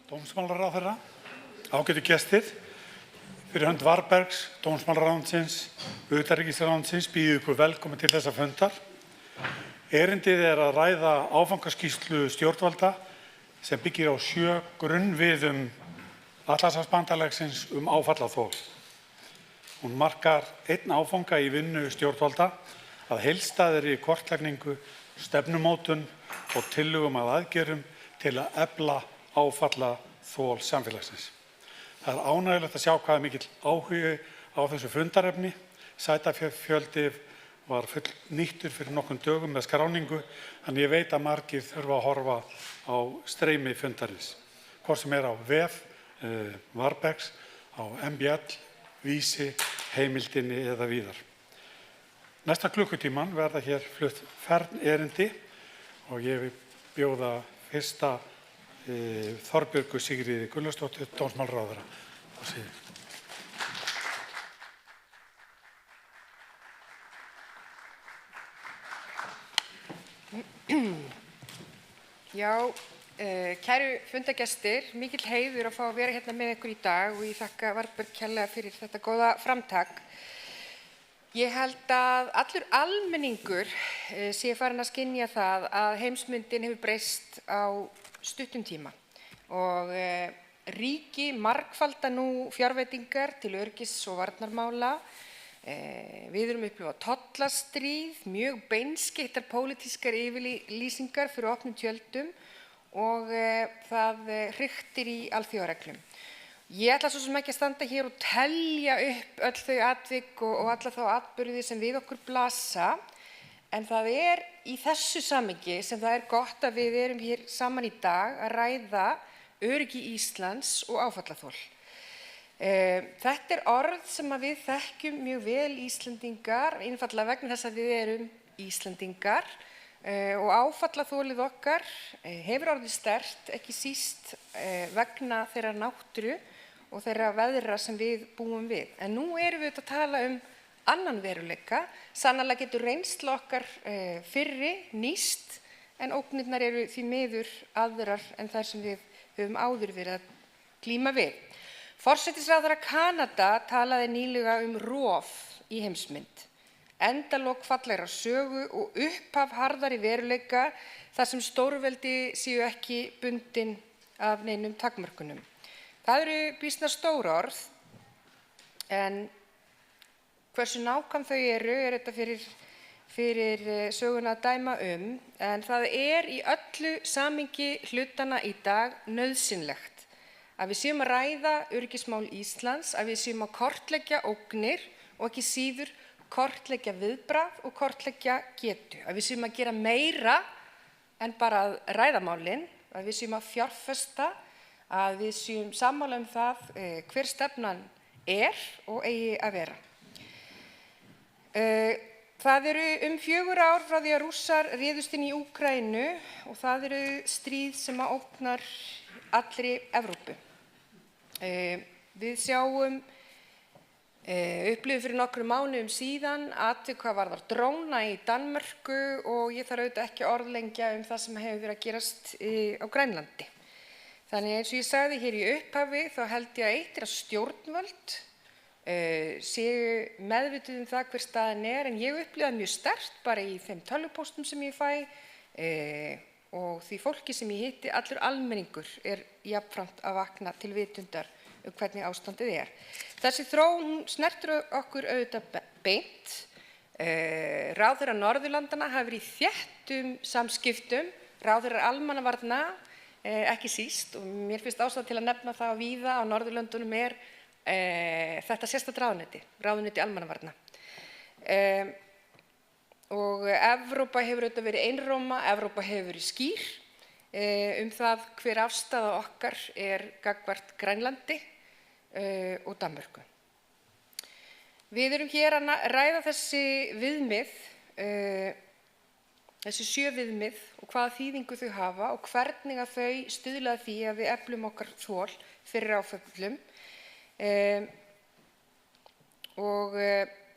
dómsmálaráðherra, ágætu gestir, fyrir hönd Varbergs, dómsmálaráðuneytisins, utanríkisráðuneytisins býð ég ykkur velkomin til þessa fundar. Erindið að ræða áfangaskýrslu stjórnvalda sem byggir á 7 grunnviðum Atlantshafsbandalagsins áfallaþol. Hún markar einn áfanga í vinnu stjórnvalda að heildstæðri kortlagningu, stefnumótun og tillögum að aðgerðum til að efla áfallaþol samfélagsins. Það ánægjulegt að sjá hvað mikill áhugi á þessu fundarefni. Sætafjöldi var full nýttur fyrir nokkrum dögum með skráningu, þannig ég veit að margir þurfa að horfa á streymi fundarins. Hvort sem á vef Varbergs, á MBL, Vísi, Heimildinni eða víðar. Næsta klukkutíman verða hér flutt erindi og ég vil bjóða fyrsta Þorbjörgu Sigríði Gunnlaugsdóttur, dómsmálaráðherra. Já, kæru fundargestir, mikill heiður að fá að vera hérna með ykkur í dag og ég þakka Varberg kærlega fyrir þetta góða framtak. Ég held að allur almenningur sé farin að skynja það að heimsmyndin hefur breyst á stuttum tíma og ríki margfalda nú fjárveitingar til öryggis- og varnarmála. Við erum upplifa tollastríð, mjög beinskeyttar pólitískar yfirlýsingar fyrir opnum tjöldum og það hriktir í alþjóðareglum. Ég ætla svo sem ekki að standa hér og telja upp öll þau atvik og alla þá atburði sem við okkur blasa, en það í þessu samhengi sem það gott að við erum hér saman í dag að ræða öryggi Íslands og áfallaþol. Þetta orð sem við þekkjum mjög vel Íslendingar, einfaldlega vegna þess að við erum Íslendingar og áfallaþolið okkar hefur orðið sterkt, ekki síst vegna þeirra náttúru og þeirra veðra sem við búum við. En nú erum við að tala annan veruleika. Sannarlega getur reynsla okkar fyrri nýst, en ógnirnar eru því miður aðrar en þær sem við höfum áður verið að glíma við. Forsætisráðherra Kanada talaði nýlega rof í heimsmynd, endalok fallegrar sögu og upphaf harðari veruleika þar sem stórveldi séu ekki bundin af neinum takmörkunum. Það eru býsna stór orð, en hversu nákvæm þau eru þetta fyrir söguna að dæma en það í öllu samhengi hlutanna í dag nauðsynlegt að við séum að ræða öryggismál Íslands, að við séum að kortleggja ógnir og ekki síður kortleggja viðbragð og kortleggja getu, að við séum að gera meira en bara að ræða málin, að við séum að fjárfesta, að við séum sammála það hver stefnan og eigi að vera. Það eru 4 ár frá því að Rússar réðust inn í Úkraínu og það eru stríð sem ógnar allri Evrópu. Við sjáum upplifum fyrir nokkrum mánuðum síðan atvik hvað varðar dróna í Danmörku og ég þarf auðvitað ekki að orðlengja það sem hefur verið að gerast á Grænlandi. Þannig eins og ég sagði hér í upphafi þá held ég að eitt að stjórnvöld séu meðvituð það hver staðan en ég upplifa mjög sterkt bara í þeim tölvupóstum sem ég fæ og því fólki sem ég hitti, allur almenningur jafnframt að vakna til vitundar hvernig ástandið Þessi þróun snertir okkur auðvitað beint. Ráðherrar Norðurlandanna hafa verið í þéttum samskiptum, ráðherrar almannavarna ekki síst, og mér finnst ástæða til að nefna það að víða á Norðurlöndunum þetta sérstakt ráðuneyti almannavarna. Og Evrópa hefur auðvitað verið einróma, Evrópa hefur verið skýr það hver afstaða okkar gagnvart Grænlandi og Danmörku. Við erum hér að ræða þessi viðmið, þessi 7 viðmið og hvaða þýðingu þau hafa og hvernig að þau stuðla að því að við eflum okkar þol fyrir áföllum. Og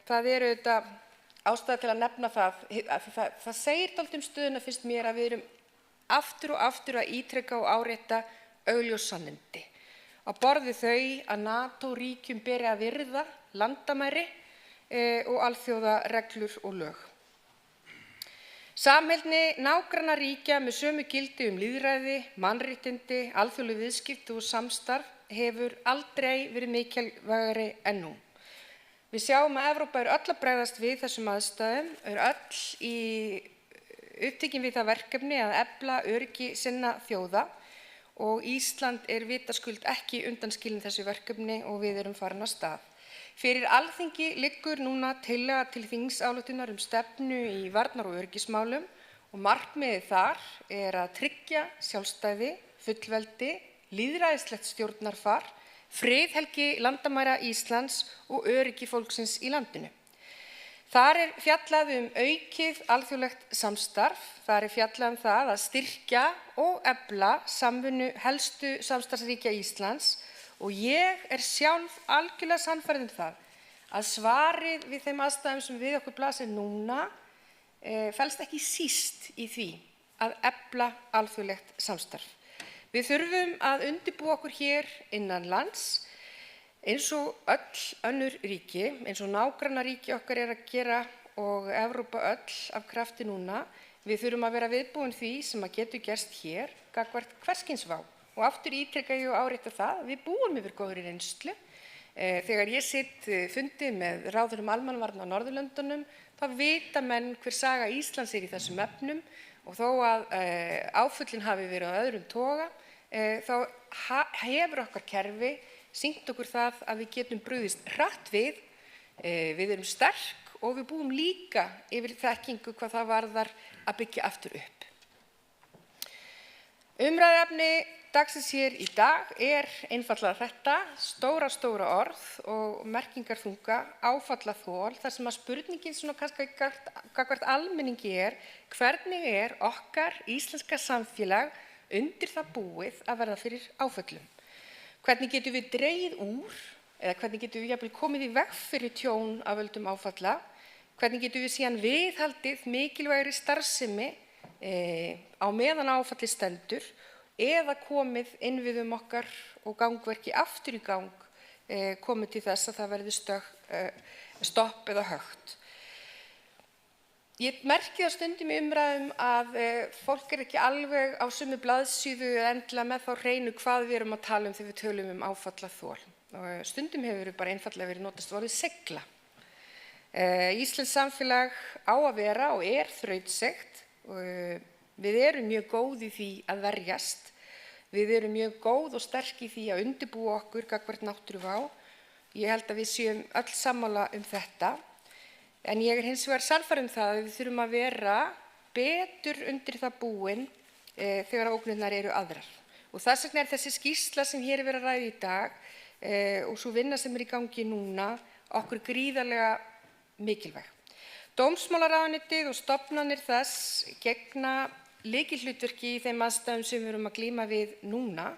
það auðvitað ástæða til að nefna það segir dálítið stöðuna finnst mér að við erum aftur og aftur að ítreka og árétta augljós sannindi. Á borð við þau að NATO-ríkjum beri að virða landamæri og alþjóðareglur og lög. Samheldni nágrannaríkja með sömu gildi lýðræði, mannréttindi, alþjóðleg viðskipti og samstarf hefur aldrei verið mikilvægari en nú. Við sjáum að Evrópa öll að bregðast við þessum aðstæðum, öll í upptekin við það verkefni að efla öryggi sinna þjóða og Ísland vitaskuld ekki undanskilin þessu verkefni og við erum farin af stað. Fyrir Alþingi liggur núna tillaga til þingsályktunar stefnu í varnar- og öryggismálum og markmiðið þar að tryggja sjálfstæði, fullveldi, lýðræðislegt stjórnarfar, friðhelgi landamæra Íslands og öryggi fólksins í landinu. Þar fjallað aukið alþjóðlegt samstarf, þar fjallað það að styrkja og efla samvinnu helstu samstarfsríkja Íslands og ég sjálf algjörlega sannfærð það að svarið við þeim aðstæðum sem við okkur blasir núna felst ekki síst í því að efla alþjóðlegt samstarf. Við þurfum að undirbúa okkur hér innan lands eins og öll önnur ríki, eins og nágrannaríki okkar að gera og Evrópa öll af krafti núna. Við þurfum að vera viðbúin því sem að getur gerst hér gagnvart hvers kyns vá. Og aftur ítreka ég og árétta það að við búum yfir góðri reynslu. Þegar ég sitt fundi með ráðherrum almannavarna á Norðurlöndunum, þá vita menn hver saga Íslands í þessum efnum og þó að áföllin hafi verið á öðrum toga, þá hefur okkar kerfi sýnt okkur það að við getum brugðist hratt við, við erum sterk og við búum líka yfir þekkingu hvað það varðar að byggja aftur upp. Umræðuefni dagsins hér í dag einfaldlega þetta, stóra orð og merkingarþunga áfallaþol, þar sem að spurningin svona kannski gagnvart almenningi hvernig okkar íslenska samfélag undir það búið að verða fyrir áföllum. Hvernig getum við dregið úr, eða hvernig getum við jafnvel komið í veg fyrir tjón af völdum áfalla, hvernig getum við síðan viðhaldið mikilvægri starfsemi á meðan áfalli stendur eða komið innviðum okkar og gangverki aftur í gang komið til þess að það verði stopp eða högt. Ég merki það stundum í umræðum að fólk ekki alveg á sömu blaðsíðu endilega með þá hreinu hvað við erum að tala þegar við tölum áfallaþol. Stundum hefur bara einfaldlega verið notast orðið segla. Íslenskt samfélag á að vera og þrautsegt. Við erum mjög góð í því að verjast. Við erum mjög góð og sterk í því að undirbúa okkur gagnvart náttúruvá. Ég held að við séum öll sammála þetta. En ég hins vegar sannfærð það að við þurfum að vera betur undir það búin þegar ógnirnar eru aðrar. Og þess vegna þessi skýrsla sem hér verið að ræða í dag og svo vinna sem í gangi núna okkur gríðarlega mikilvæg. Dómsmálaráðuneytið og stofnanir þess gegna lykilhlutverki í þeim aðstæðum sem við erum að glíma við núna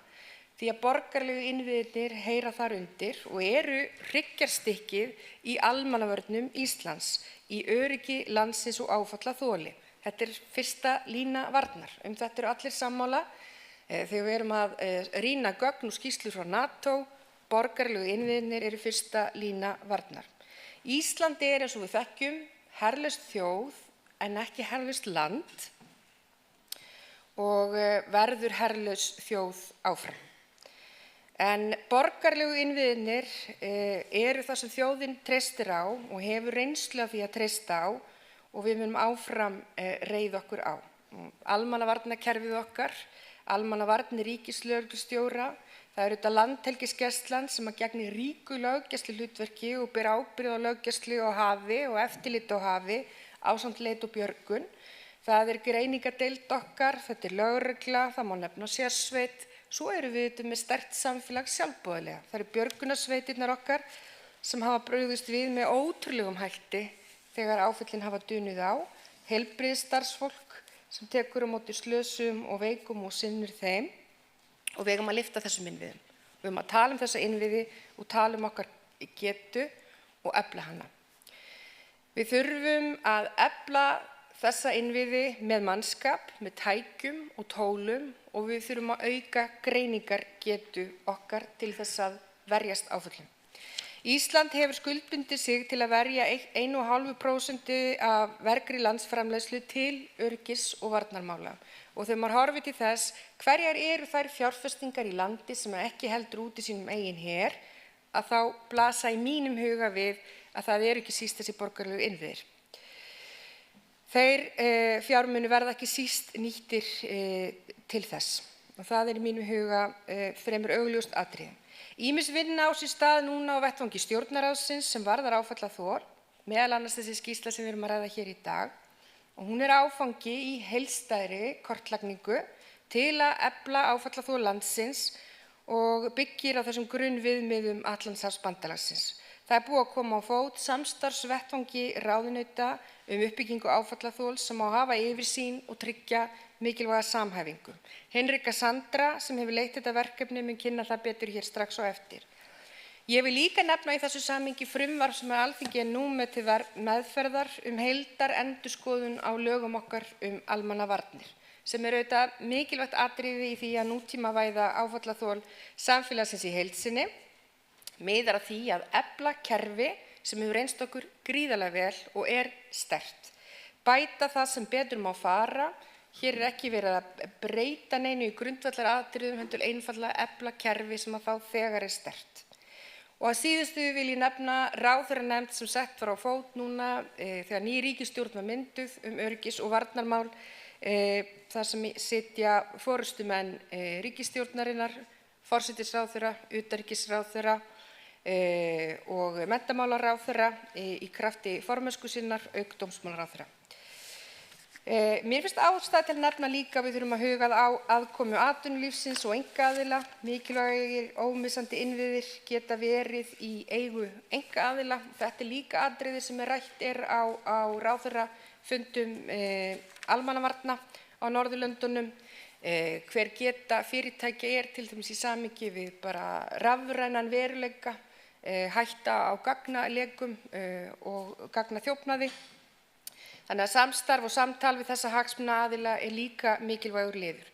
því að borgaralegu innviðirnir heyra þar undir og hryggjarstykkið í almannavörnum Íslands, í öryggi landsins og áfallaþoli. Þetta fyrsta lína varnar. Þetta allir sammála þegar við erum að rýna gögn og skýrslur frá NATO, borgaralegu innviðirnir fyrsta lína varnar. Ísland eins og við þekkjum herlaus þjóð en ekki herlaust land og verður herlaus þjóð áfram. En borgaralegu innviðirnir það sem þjóðin treystir á og hefur reynslu af því að treysta á og við munum áfram reiða okkur á. Almannavarnakerfið okkar, almannavarnir ríkislögreglustjóra, það þetta Landhelgisgæslan sem að gegnir ríku löggæsluhlutverki og ber ábyrgð á löggæslu á hafi og eftirlit á hafi ásamt leit og björgun. Það greiningardeild okkar, þetta lögregla, það má nefna sérsveit, svo við með sterkt samfélag sjálfboðaliða. Það björgunarsveitirnar okkar sem hafa brugðist við með ótrúlegum hætti þegar áföllin hafa dunið á, heilbrigðisstarfsfólk sem tekur á móti slösum og veikum og sinnir þeim. Og við eigum að lyfta þessum innviðum. Við eigum að tala þessa innviði og tala okkar getu og efla hana. Við þurfum að efla þessa innviði með mannskap, með tækjum og tólum og við þurfum að auka greiningargetu okkar til þess að verjast áföllum. Ísland hefur skuldbundið sig til að verja 1,5% af vergri landsframleiðslu til öryggis- og varnarmála. Og þegar maður horfir til þess, hverjar eru þær fjárfestingar í landi sem ekki heldur úti sínum eigin her, að þá blasa í mínum huga við að það eru ekki síst þessi borgaralegu innviðir. Þeir fjármuni verða ekki síst nýttir til þess og það í mínum huga fremur augljóst atriði. Ýmis vinna á sér stað núna á vettvangi stjórnarráðsins sem varðar áfallaþol, meðal annars þessi skýrsla sem við erum að ræða hér í dag og hún áfangi í heildstæðri kortlagningu til að efla áfallaþol landsins og byggir á þessum grunnviðmiðum Atlantshafsbandalagsins. Það búið að koma á fót samstarfsvettvangi ráðuneyta uppbyggingu áfallaþols sem á hafa yfirsýn og tryggja mikilvæga samhæfingu. Henrika Sandra sem hefur leitt þetta verkefni mun kynna það betur hér strax á eftir. Ég vil líka nefna í þessu samhengi frumvarp sem Alþingi nú með til meðferðar heildarendurskoðun á lögum okkar almannavarnir, sem auðvitað mikilvægt atriði í því að nútímavæða áfallaþol samfélagsins í heild sinni, miðar að því að efla kerfi sem hefur reynst okkur gríðarlega vel og sterkt. Bæta það sem betur má fara. Hér ekki verið að breyta neinu í grundvallaratriðum, heldur einfaldlega efla kerfi sem að þá þegar sterkt. Og að síðustu vil ég nefna ráðherranefnd sem sett var á fót núna þegar ný ríkisstjórn var mynduð öryggis- og varnarmál, þar sem sitja forystumenn ríkisstjórnarinnar, forsætisráðherra, utanríkisráðherra og menntamálaráðherra í krafti formennsku sinnar auk dómsmálaráðherra. Mér finnst ástæða til að nefna líka að við þurfum að huga að aðkomu atvinnulífsins og einkaaðila. Mikilvægir ómissandi innviðir geta verið í eigu einkaaðila. Þetta líka atriði sem rætt á ráðherrafundum almannavarna á Norðurlöndunum. Hver geta fyrirtækja til dæmis í samhengi við bara rafrænan veruleika, hætta á gagnalekum og gagnaþjófnaði. Þannig að samstarf og samtal við þessa hagsmunaaðila líka mikilvægur liður.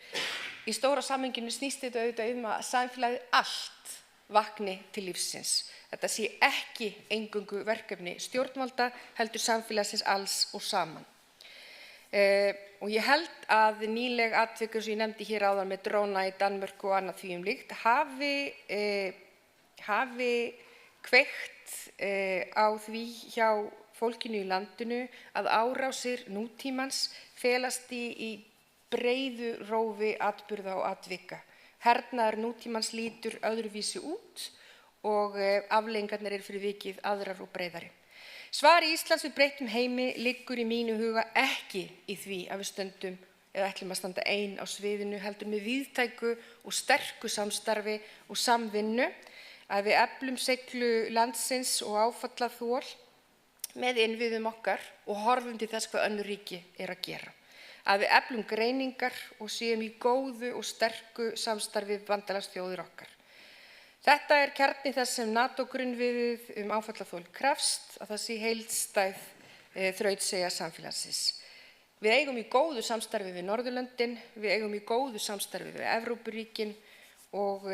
Í stóra samhenginu snýst þetta auðvitað að samfélagið allt vakni til lífsins. Þetta sé ekki eingöngu verkefni stjórnvalda, heldur samfélagsins alls og saman. Og ég held að nýleg atvik sem ég nefndi hér áðan með dróna í Danmörku og annað því líkt hafi kveikt á því hjá fólkinu í landinu að árásir nútímans felast í breiðu rófi atburða og atvika. Hernaður nútímans lítur öðruvísi út og afleiðingarnar eru fyrir vikið aðrar og breiðari. Svar Íslands við breyttum heimi liggur í mínu huga ekki í því að við stöndum eða ætlum að standa ein á sviðinu, heldur með víðtæku og sterku samstarfi og samvinnu, að við eflum seiglu landsins og áfallaþol með innviðum okkar og horfum til þess hvað önnur ríki að gera. Að við eflum greiningar og séum í góðu og sterku samstarfi við bandalagsþjóðir okkar. Þetta kjarni þess sem NATO-grunnviðið áfallaþol krefst, að það sé heildstæð þrautseigja samfélagsins. Við eigum í góðu samstarfi við Norðurlöndin, við eigum í góðu samstarfi við Evrópuríkin og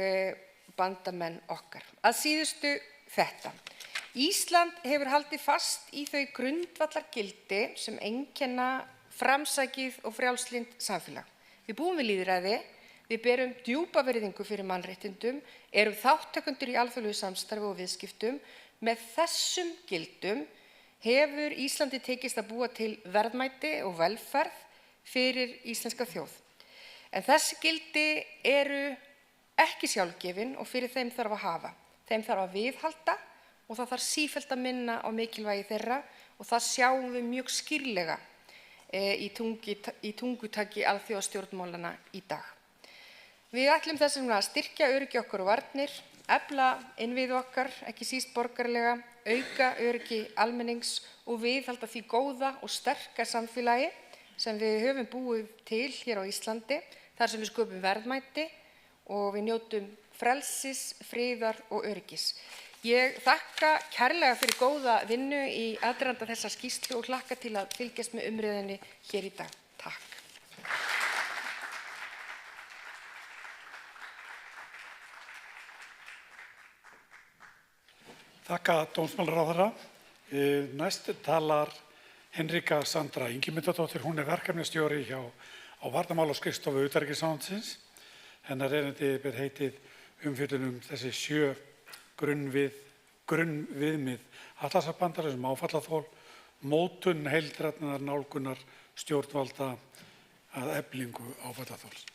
bandamenn okkar. Að síðustu þetta. Ísland hefur haldið fast í þau grundvallargildi sem einkenna framsækið og frjálslynt samfélag. Við búum við lýðræði, við berum djúpa virðingu fyrir mannréttindum, erum þátttakendur í alþjóðlegu samstarfi og viðskiptum. Með þessum gildum hefur Íslandi tekist að búa til verðmæti og velferð fyrir íslenska þjóð. En þessi gildi eru ekki sjálfgefin og fyrir þeim þarf að hafa. Þeim þarf að viðhalda og það þarf sífellt að minna á mikilvægi þeirra og það sjáum við mjög skýrlega í tungutaki alþjóðastjórnmálanna í dag. Við ætlum þess vegna að styrkja öryggi okkar og varnir, efla innviði okkar, ekki síst borgaralega, auka öryggi almennings og viðhalda því góða og sterka samfélagi sem við höfum búið til hér á Íslandi, þar sem við sköpum verðmæti og við njótum frelsis, friðar og öryggis. Ég þakka kærlega fyrir góða vinnu í aðdraganda þessa skýrslu og hlakka til að fylgjast með umræðunni hér í dag. Takk. Þakka dómsmálaráðherra. Næst talar Henrika Sandra Ingimundardóttir. Hún verkefnisstjóri á varnarmálaskrifstofu utanríkisráðuneytisins. Hennar erindi ber heitið umfjöllun þessi 7 grunnviðmið Atlantshafsbandalagsins áfallaþol, mótun heildrænnar nálgunar stjórnvalda að eflingu áfallaþols.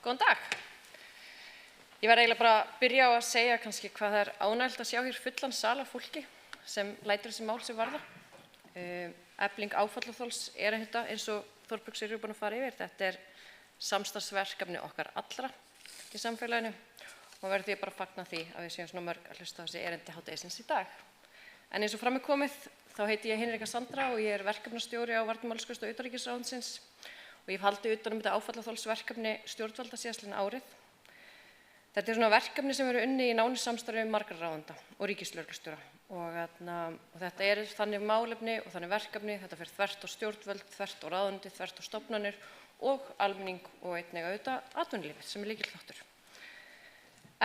Góðan dag. Ég verð eiginlega bara að byrja á að segja kannski hvað það ánægjulegt að sjá hér fullan sal af fólki sem lætur þessi mál sig varða. Efling áfallaþols þetta eins og Þorbjörg Sigríður búin að fara yfir. Þetta samstarfsverkefni okkar allra í samfélaginu og verður því bara að fagna því að við séum svona mörg að hlusta á þessi erindi hádegisins í dag. En eins og fram komið þá heiti ég Henrika Sandra og ég verkefnastjóri á varnarmálaskrifstofu utanríkisráðuneytisins og ég hef haldið utan þetta áfallaþolsverkefni stjórnvalda síðastliðin árið. Þetta svona verkefni sem eru unnið í nánu samstarfi við margra ráðuneyta og ríkislögreglustjóra og þetta þannig málefni og þannig verkefni, þetta fer þvert á stjórnvöld, þvert á ráðuneyti, þvert á stofnanir og almenning og einnig auðvitað atvinnulífið sem lykilþáttur.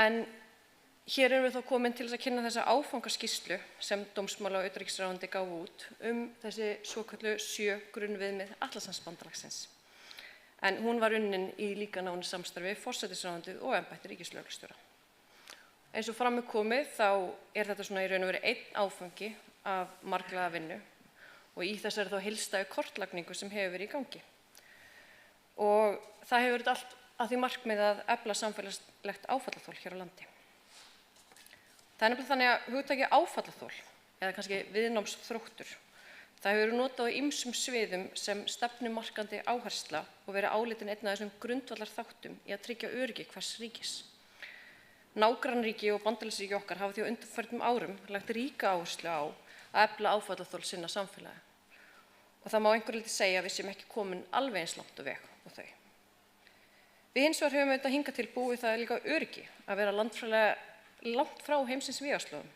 En hér erum við þá komin til þess að kynna þessa áfangaskýrslu sem dómsmála- og utanríkisráðuneytið gáfu út þessi svokölluðu 7 grunnviðmið Atlantshafsbandalagsins. En hún var unnin í líka nánu samstarfi við forsætisráðuneytið og embætti ríkislögreglustjóra. Eins og fram komið þá þetta svona í raun og veru einn áfangi af marglaga vinnu og í þessari þá heildstæðu kortlagningu sem hefur verið í gangi. Og það hefur verið allt að því markmið að efla samfélagslegt áfallaþol hér á landi. Það nefnilega þannig að hugtakið áfallaþol eða kannski viðnámsþróttur það hefur verið notað á ýmsum sviðum sem stefnumarkandi áhersla og verið álitin einn af þessum grundvallarþáttum í að tryggja öryggi hvers ríkis. Nágrannaríki og bandalagsríki okkar hafa því á undanförnum árum lagt ríka áherslu á að efla áfallaþol sinna samfélagi. Og það má einhverju leyti segja að við séum ekki komin alveg eins langt á veg og þau. Við hins vegar höfum auðvitað hingað til búið það líka öryggi að vera landfræðilega langt frá heimsins vígaslóðum.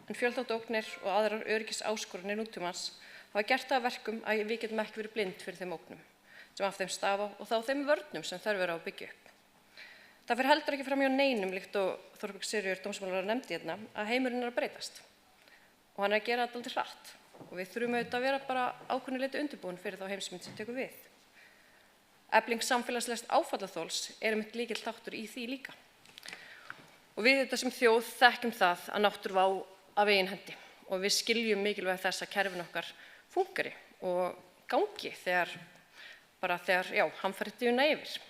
En fjölþáttaógnir og aðrar öryggisáskoranir nútímans hafa gert það að verkum að við getum ekki verið blind fyrir þeim ógnum sem af þeim stafa og þá þeim vörnum sem þörf á að byggja upp. Það fer heldur ekki fram hjá neinum líkt og Þorbjörg Sigríður dómsmálaráðherra nefndi hérna að heimurinn að breytast og hann að gera þetta dálítið hratt og við þurfum auðvitað að vera bara ákveðnu leyti undirbúin fyrir þá heimsmynd sem tekur við. Efling samfélagslegs áfallaþols einmitt lykilþáttur í því líka. Og við þetta sem þjóð þekkjum það að náttúruvá af eigin hendi og við skiljum mikilvægi þess að kerfin okkar fúnkeri og gangi þegar hamfarir duna yfir.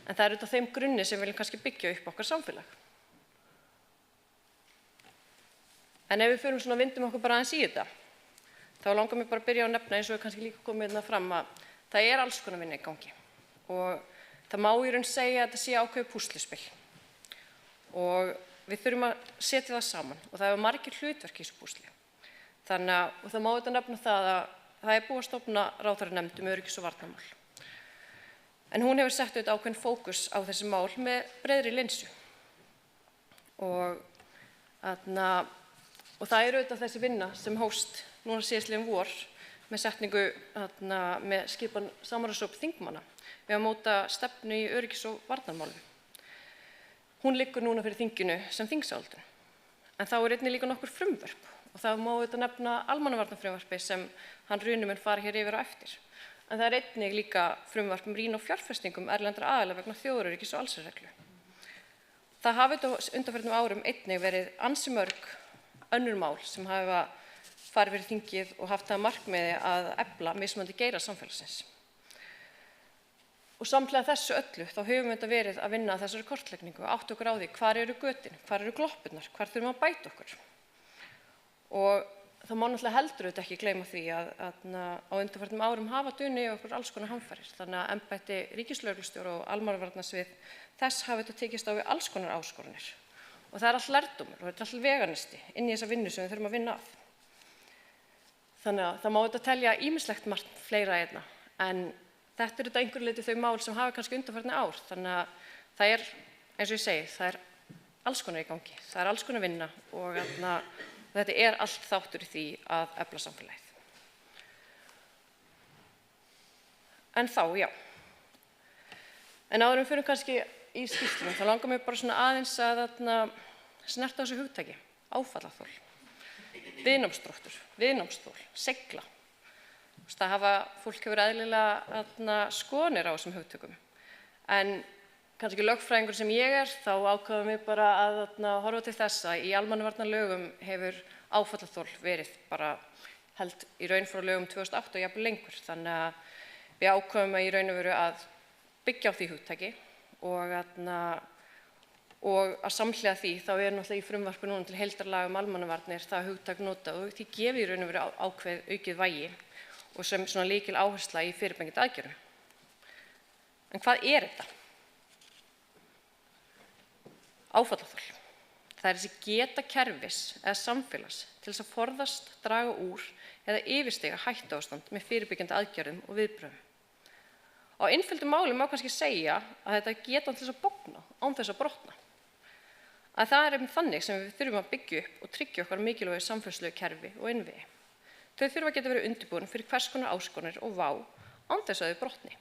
En það auðvitað þeim grunni sem við viljum kannski byggja upp okkar samfélag. En ef við förum svona vindum okkur bara aðeins í þetta, þá langar mér bara að byrja á að nefna eins og kannski líka komið hérna fram að það alls konar vinna í gangi. Og það má í raun segja að þetta sé ákveðið púsluspil. Og við þurfum að setja það saman og það margir hlutverk í þessu púsli. Og það má auðvitað nefna það að það búið að stofna ráðherranefnd öryggis- og varnarmál. En hún hefur sett auðvitað ákveðinn fókus á þessi mál með breiðri linsu. Og það auðvitað þessi vinna sem hófst núna síðastliðinn vor með setningu með skipan samráðshóps þingmanna við að móta stefnu í öryggis- og varnarmálum. Hún liggur núna fyrir þinginu sem þingsályktun. En þá einnig líka nokkur frumvörp og það má auðvitað nefna almannavarnafrumvarpi sem hann Runi mun fara hér yfir á eftir. En það einnig líka frumvarp rýni á fjárfestingum erlendra aðila vegna þjóðaröryggis og allsherjarreglu. Það hafi á undanförnum árum einnig verið ansi mörg önnur mál sem hafa farið fyrir þingið og haft það markmiði að efla mismunandi geira samfélagsins. Og samhliða þessu öllu þá höfum við verið að vinna að þessari kortlegningu og átta okkur á því hvar eru götin, hvar eru gloppurnar, hvar þurfum að bæta okkur. Og það má náttúrulega heldur auðvitað ekki gleyma því að á undanförnum árum hafa dunið yfir okkur alls konar hamfarir. Þannig að embætti ríkislögreglustjóra og almannavarnasvið þess hafa þetta tekist á við alls konar áskoranir. Og það allt lærdómur og þetta allt veganisti inn í þessa vinnu sem við þurfum að vinna að. Þannig að það má auðvitað telja ýmislegt margt fleira hérna, en þetta eru einhverju leyti þau mál sem hafa kannski undanfarna ár. Þannig að það eins og ég segi, það alls konar í gangi, það alls konar vinna og þetta allt þáttur í því að efla samfélagið. En þá, já. En áður en við förum kannski í skýrslunum, þá langar mér bara svona aðeins að snerta á þessu hugtaki, áfallaþol. Viðnámsdráttur, viðnámsþol, segla. Fólk hefur eðlilega skoðanir á þessum hugtökum. En kannski lögfræðingur sem ég þá ákváðum við bara að horfa til þess að í almannavarnalögum hefur áfallaþol verið bara held í raun frá lögum 2008 og jafnvel lengur. Þannig að við ákváðum að í raun og veru að byggja á því hugtaki og að samhliða því þá náttúrulega í frumvarpi núna til heildarlaga almannavarnir það hugtak notað og því gefið í raun og veru ákveðið aukið vægi og sem svona lykil áhersla í fyrirbyggjandi aðgerðum. En hvað þetta? Áfallaþol. Það þessi geta kerfis eða samfélags til þess að forðast, draga úr eða yfirstiga hættuástand með fyrirbyggjandi aðgerðum og viðbrögðum. Á einföldum máli má kannski segja að þetta getan til þess að bogna án þess að brotna. Að það einmitt þannig sem við þurfum að byggja upp og tryggja okkar mikilvægu samfélagslegu kerfi og innviði. Þau þurfa að geta verið undirbúin fyrir hvers konar áskoranir og vá án þess að þau brotni.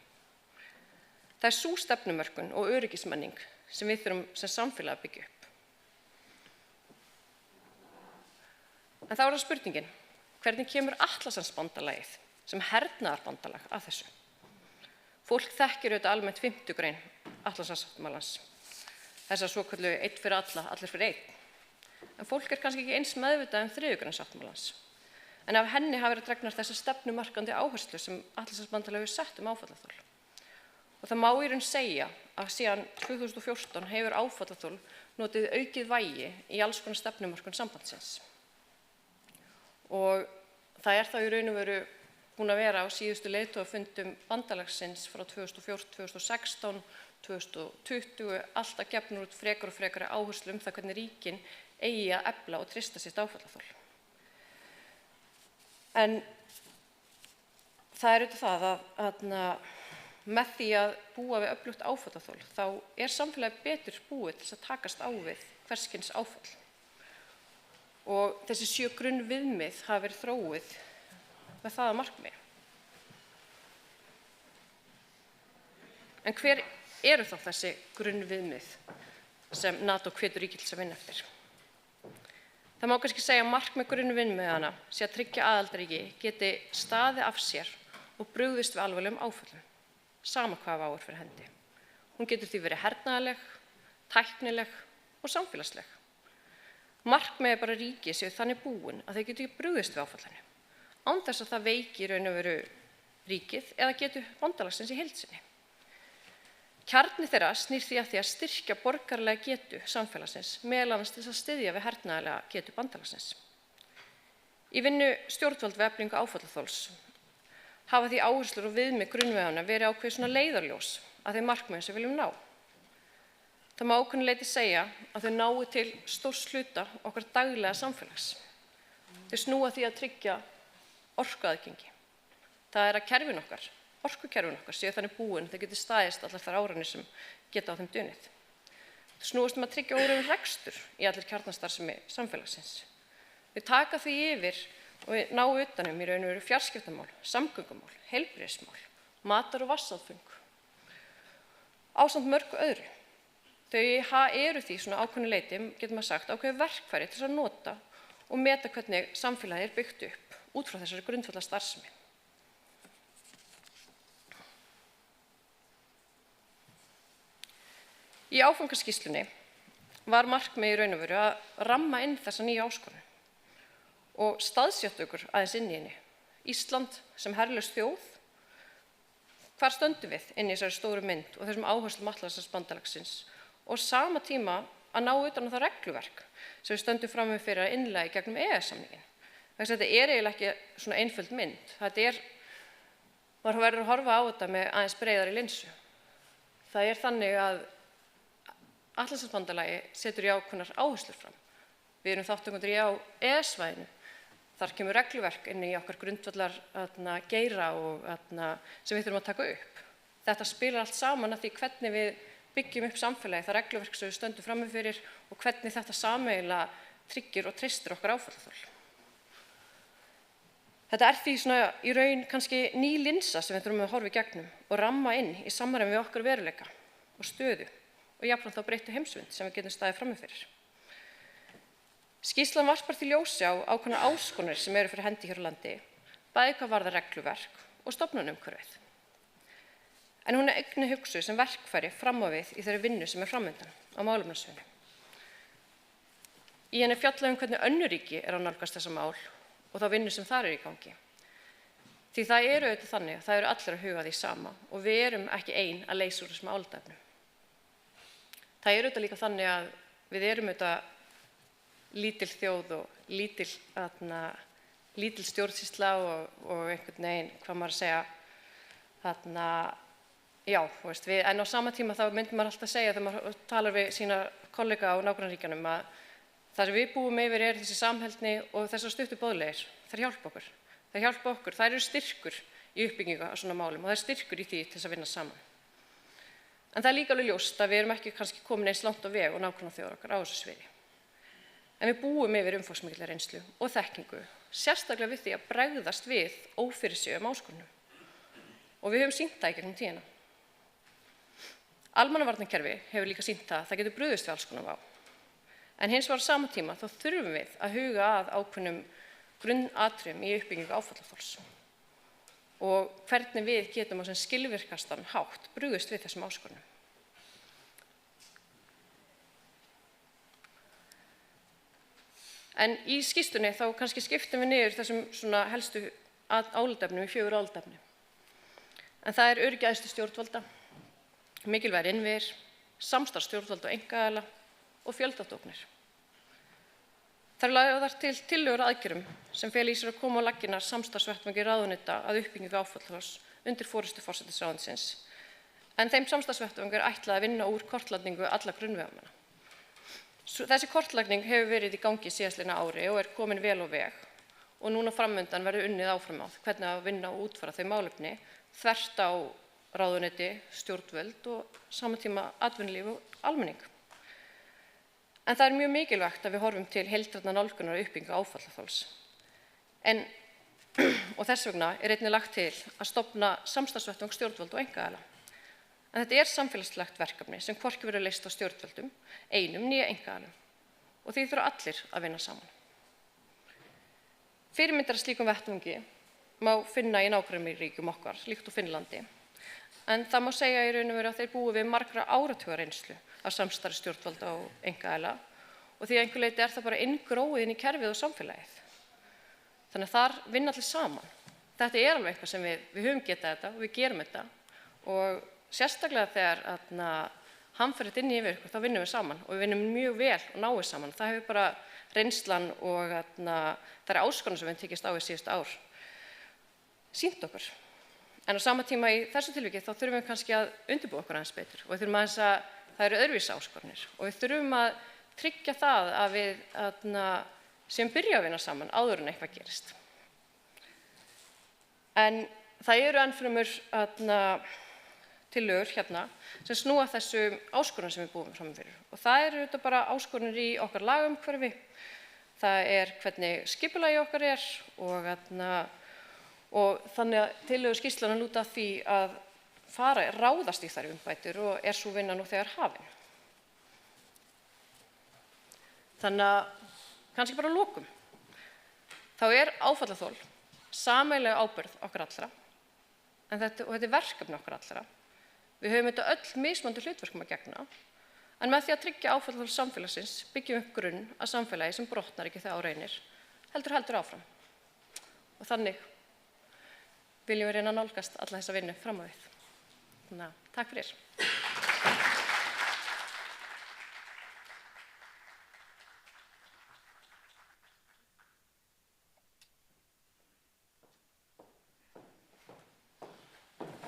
Það sú stefnumörkun og öryggismenning sem við þurfum sem samfélag að byggja upp. En þá það spurningin, hvernig kemur Atlantshafsbandalagið sem hernaðarbandalag að þessu? Fólk þekkir auðvitað almennt 5. grein Atlantshafssáttmálans, þessa svoköllu einn fyrir alla, allir fyrir einn. En fólk kannski ekki eins meðvitað 3. grein sáttmálans. En af henni hafa verið dregnar þessar stefnumarkandi áherslu sem Atlantshafsbandalagið hefur sett áfallaþol. Og það má í raun segja að síðan 2014 hefur áfallaþol notið aukið vægi í alls konar stefnumarkun sambandsins. Og það þá í raun og veru búin að vera á síðustu leiðtogafundum bandalagsins frá 2014, 2016, 2020, alltaf gefnur út frekar og frekari áherslu það hvernig ríkin eigi að efla og treysta sitt áfallaþol. En það auðvitað það að með því að búa við öflugt áfallaþol þá samfélagið betur búið til að takast á við hvers kyns áfall. Og þessi 7 grunnviðmið hafa verið þróuð með það að markmiði. En hver eru þá þessi grunnviðmið sem NATO hvetur ríki til að vinna eftir? Það má kannski segja að markmið grunnviðmiðanna sé að tryggja aðildarríki geti staðið af sér og brugðist við alvarlegum áföllum, sama hvað vá fyrir hendi. Hún getur því verið hernaðarleg, tæknileg og samfélagsleg. Markmiðið bara ríki séu þannig búin að þau getur ekki brugðist við áfallinu, án þess að það veiki í raun og veru ríkið eða getur bandalagsins í heild sinni. Kjarni þeirra snýr því að styrkja borgaralega getu samfélagsins, meðal annars til að styðja við hernaðarlega getu bandalagsins. Í vinnu stjórnvöld við eflingu áfallaþols hafa því áherslur og viðmið grunnveganna verið ákveðið svona leiðarljós að þeim markmiðum sem við viljum ná. Það má ákveðnuleyti segja að þau nái til stórs hluta okkar daglega samfélags. Þau snúa því að tryggja orkuaðgengi. Það að kerfin okkar, orkukerfin okkar séu þannig búin þau geti staðist allar þær áranir sem geta á þeim dunið. Þau snúast að tryggja óreiðan rekstur í allir kjarnastarfsemi samfélagsins. Þau taka því yfir og ná utanum í raun og veru fjarskiptamál, samgöngumál, heilbrigðismál, matar- og vatnsaðföng, ásamt mörgu öðru. Þau eru því svona ákveðnuleyti, getur maður sagt, ákveðið verkfæri til að nota og meta hvernig samfélagið byggt upp út frá þessari grundvallarstarfsemi. Í áfangaskýrslunni var markmiðið í raun og veru að ramma inn þessa nýju áskorun og staðsetja okkur aðeins inn í henni. Ísland sem herlaus þjóð, hvar stöndum við inn í þessari stóru mynd og þessum áherslum Atlantshafsbandalagsins og sama tíma að ná utan á það regluverk sem við stöndum frammi fyrir að innleiða í gegnum EES-samninginn. Þetta eiginlega ekki svona einföld mynd. Maður verður að horfa á þetta með aðeins breiðari linsu. Það þannig að Atlantshafsbandalagið setur ákveðnar áherslur fram. Við erum þátttakendur í EES-svæðinu. Þar kemur regluverk inn í okkar grundvallar geira og sem við þurfum að taka upp. Þetta spilar allt saman að því hvernig við byggjum upp samfélagi, það regluverk sem við stöndum frammi fyrir og hvernig þetta sameiginlega tryggir og treystir okkar áfallaþol. Þetta er því svona í raun kannski ný linsa sem við þurfum að horfa í gegnum og ramma inn í samræmi við okkar veruleika og stöðu og jafnframt þá breyttu heimsmynd sem við getum staðið frammi fyrir. Skýrslan varpar því ljósi á ákveðnar áskoranir sem eru fyrir hendi hér á landi, bæði hvað varðar regluverk og stofnanaumhverfið. En hún er einnig hugsuð sem verkfæri fram á við í þeirri vinnu sem er framundan á málefnasviðinu. Í henni er fjallað hvernig önnur ríki eru að nálgast þessa mál og þá vinnu sem þar í gangi. Því það eru auðvitað þannig að það eru allir að huga því sama og við erum ekki ein að leysa úr þessum álitaefnum. Það eru auðvitað líka þannig að við erum auðvitað lítil þjóð og lítil stjórnsýsla og einhvern veginn, hvað maður að segja, en á sama tíma þá myndi maður alltaf segja þegar maður talar við sína kollega á nágrannaríkjunum að það sem við búum yfir er þessi samheldni og þessar stuttu boðleiðir, þær hjálpa okkur. Þær eru styrkur í uppbyggingu á svona málum og það er styrkur í því til þess að vinna saman. En það er líka alveg ljóst að við erum ekki kannski komin eins langt á veg og nágrannaþjóðir okkar á þessu sviði. En við búum yfir umfangsmikilli reynslu og þekkingu, sérstaklega við því að bregðast við ófyrirséðum áskorunum. Og við höfum sýnt það í gegnum tíðina. Almannavarnakerfi hefur líka sýnt það getur brugðist við alls konar vá. En hins vegar á sama tíma þá þurfum við að huga að ákveðnum grunnatriðum í uppbyggingu áfallaþols og hvernig við getum á sem skilvirkastan hátt brugðist við þessum áskorunum. En í skýrslunni þá kannski skiptum við niður þessum svona helstu álitaefnum í 4 álitaefni. En það er öryggi æðstu stjórnvalda, mikilvægir innviðir, samstarf stjórnvalda og einkaaðila og fjöldaógnir. Það eru lagðar til tillögur að aðgerðum sem fela í sér að koma á laggirnar samstarfsvettvangi ráðuneyta að uppbyggingu áfallaþols undir forystu forsætisráðuneytisins. En þeim samstarfsvettvangi er ætlað að vinna úr kortlagningu alla grunnvegamanna. Þessi kortlagning hefur verið í gangi síðastliðna ári og er komin vel á veg og núna framundan verður unnið áfram á hvernig að vinna og útfæra þau málefni þvert á ráðuneyti, stjórnvöld og sama tíma atvinnulíf og almenning. En það er mjög mikilvægt að við horfum til heildrænnar nálgunar og uppbyggingu áfallaþols. Og þess vegna er einnig lagt til að stofna samstarfsvettvang stjórnvöld og einkaaðila. En þetta er samfélagslegt verkefni sem hvorki verður leyst á stjórnvöldum, einum né einkaaðilum og því þurfa allir að vinna saman. Fyrirmyndar að slíkum vettvangi má finna í nágrannaríkjum okkar, líkt og Finnlandi, en það má segja í raun og veru að þeir búi við margra áratuga reynslu af samstarfi stjórnvalda og einkaaðila og því að einhverju leyti er það bara inngróið inn í kerfið og samfélagið. Þannig að þar vinna allir saman. Þetta er alveg eitthvað sem við höfum getað þetta og við gerum þetta og sérstaklega þegar hamfarir inn yfir ykkur, þá vinnum við saman og við vinnum mjög vel og náið saman. Það hefur bara reynslan og það er áskoranir sem við tekist á í síðustu ár sýnt okkur. En á sama tíma í þessu tilviki þá þurfum við kannski að undirbúa okkur aðeins betur og við þurfum aðeins að það eru öðruvísi áskoranir og við þurfum að tryggja það að við sem byrja að vinna saman áður en eitthvað gerist. En það eru ennfremur tillögur hérna sem snúa þessum áskorunum sem við búum fram fyrir og það eru þetta bara áskorunir í okkar lagaumhverfi, það er hvernig skipulagi okkar er og þannig að tillögur skýrslunnar lúta að því að ráðast í þær umbætur og er sú vinna nú þegar hafin. Þannig að kannski bara að lokum. Þá er áfallaþol sameiginleg ábyrgð okkar allra og þetta er verkefni okkar allra. Við höfum þetta öll mismunandi hlutverkum að gegna en með því að tryggja áfallaþol samfélagsins byggjum upp grunn að samfélagi sem brotnar ekki þegar á reynir heldur áfram. Og þannig viljum við reyna að nálgast alla þessa vinnu fram á við. Þannig að takk fyrir.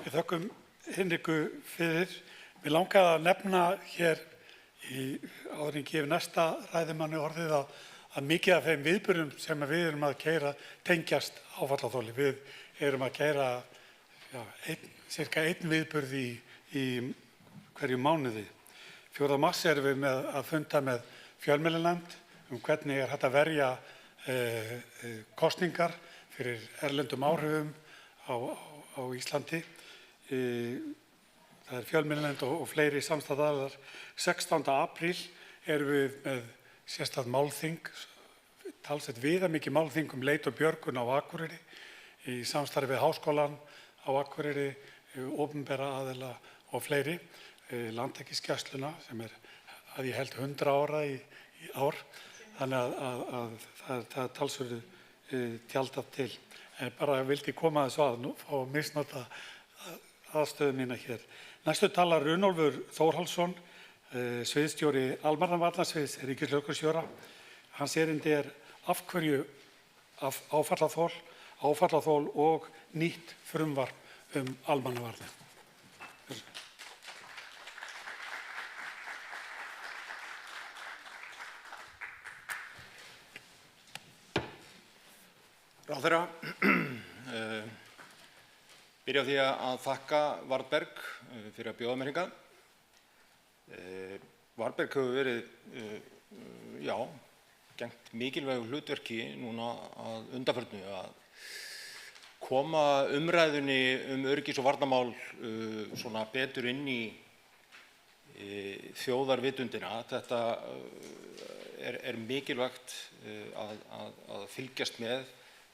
Við þökkum Hinriku fyrir. Mig langaði að nefna hér áður en gefi næsta ræðumanni orðið að að mikið af þeim viðburðum sem við erum að keyra tengjast áfallaþoli. Við erum að keyra cirka einn viðburð í hverju mánuði. 4. mars erum við með að funda með fjölmiðlanefnd hvernig hægt að verja kosningar fyrir erlendum áhrifum á Íslandi. Það fjölmiðlanefnd og fleiri samstarfsaðilar. 16. apríl erum við með sérstakt málþing, talsvert viðamikið málþing leit og björgun á Akureyri í samstarfi við Háskólann á Akureyri, opinbera aðila og fleiri, Landhelgisgæsluna sem að ég held 100 ára í ár, þannig að það er talsverðu tjaldað til. En bara vildi koma þessu að nú fá að misnota aðstöðu mína hér. Næstu talar Runólfur Þórhallsson, sviðsstjóri almannavarnasviðs ríkislögreglustjóra. Hans erindi af hverju áfallaþol og nýtt frumvarp almannavarnir. Ráðherra, byrja á því að þakka Varðberg fyrir að bjóða mér hingað. Varðberg hefur verið, gegnt mikilvægu hlutverki núna að undanförnu að koma umræðunni öryggis- og varnarmál svona betur inn í þjóðarvitundina. Þetta er mikilvægt að fylgjast með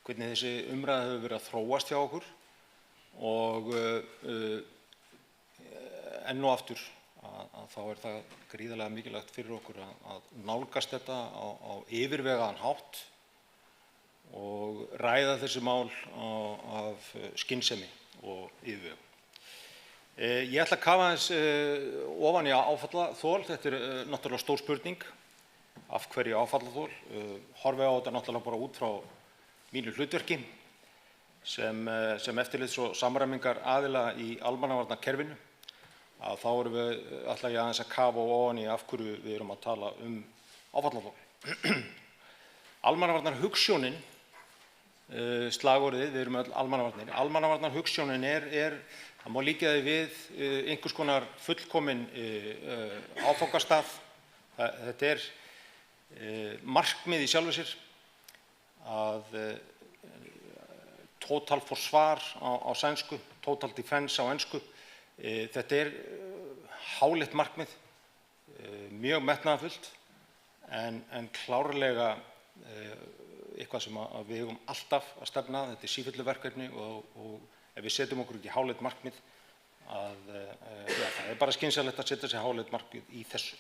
hvernig þessi umræða hefur verið að þróast hjá okkur og enn og aftur að þá er það gríðarlega mikilvægt fyrir okkur að nálgast þetta á yfirvegaðan hátt og ræða þessi mál af skynsemi og yfirvegun. Ég ætla að kafa aðeins ofan í áfallaþol. Þetta er náttúrulega stór spurning. Af hverju áfallaþol? Horfi á þetta náttúrulega bara út frá mínu hlutverki sem eftirlits- og samræmingar aðila í almannavarnakerfinu, að þá erum við ætla ég aðeins að kafa ofan í af hverju við erum að tala áfallaþol. Almannavarnahugsjónin, slagorðið, við erum öll almannavarnir. Almannavarnahugsjónin það má líkja því við einhvers konar fullkomin áfangastað. Þetta markmið í sjálfu sér að total forsvar á sænsku, total defense á ensku. Þetta háleitt markmið, mjög metnaðarfullt en klárlega eitthvað sem við eigum alltaf að stefna. Þetta sífelluverkefni og ef við setjum okkur ekki háleitt markmið það bara skynsamlegt að setja sér háleitt markmið í þessu.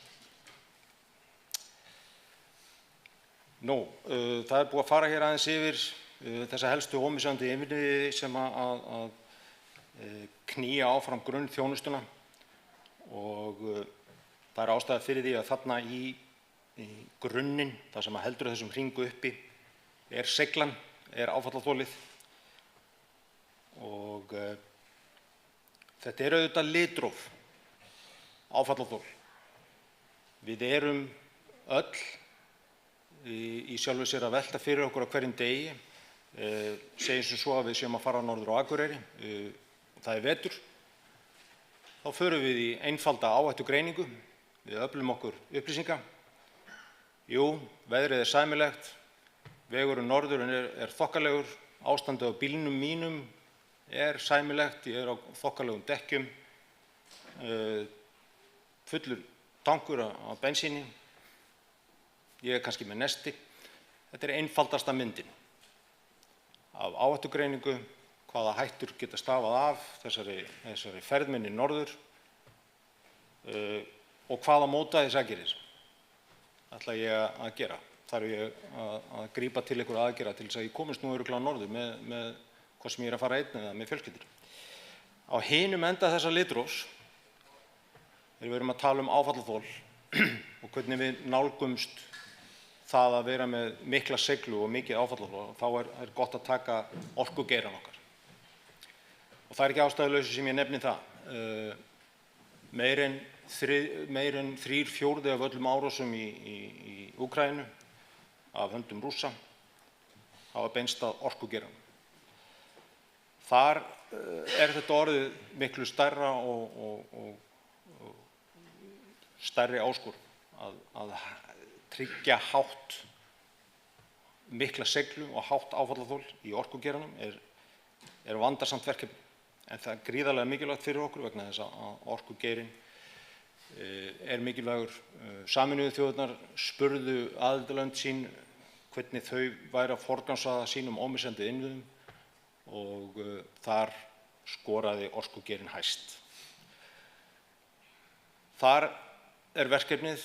Það búið að fara hér aðeins yfir þessa helstu ómissandi innviði sem að knýja áfram grunnþjónustuna og það ástæða fyrir því að þarna í grunninn, það sem heldur þessum hringu uppi, seiglan, áfallaþolið og þetta auðvitað litróf, áfallaþol. Við erum öll í sjálfu sér að velta fyrir okkur á hverjum degi, segjum sem svo að við séum að fara norður á Akureyri, það vetur, þá förum við í einfalda áhættugreiningu, við öflum okkur upplýsinga. Jú, veðrið sæmilegt, vegurinn norður þokkalegur, ástandið á bílnum mínum sæmilegt, ég á þokkalegum dekkjum, fullur tankur af bensíni, ég kannski með nesti. Þetta einfaldasta myndin af áhættugreiningu, hvaða hættur geta stafað af þessari ferð minni norður og hvaða mótvægisaðgerðir ætla ég að gera. Þarf ég að grípa til einhverja aðgerða til þess að ég komist nú örugglega norður með hvort sem ég að fara einn eða með fjölskyldur. Á hinum enda þessa litrófs, þegar við erum að tala áfallaþol og hvernig við nálgumst það að vera með mikla seiglu og mikið áfallaþol, þá gott að taka orkugeirann okkar. Og það ekki ástæðulausu sem ég nefni það. Meira en 3/4 af öllum árásum í Úkraínu af höndum Rússa hafa beinst að orkugeiranum. Þar þetta orðið miklu stærra og stærri áskorun að tryggja hátt mikla seiglu og hátt áfallaþol í orkugeiranum er vandasamt verkefni. En það gríðarlega mikilvægt fyrir okkur vegna þess að orkugeirinn er mikilvægur. Sameinuðu þjóðirnar spurðu aðildarlönd sín hvernig þau væru að forgangsraða sínum ómissandi innviðum og þar skoraði orkugeirinn hæst. Þar er verkefnið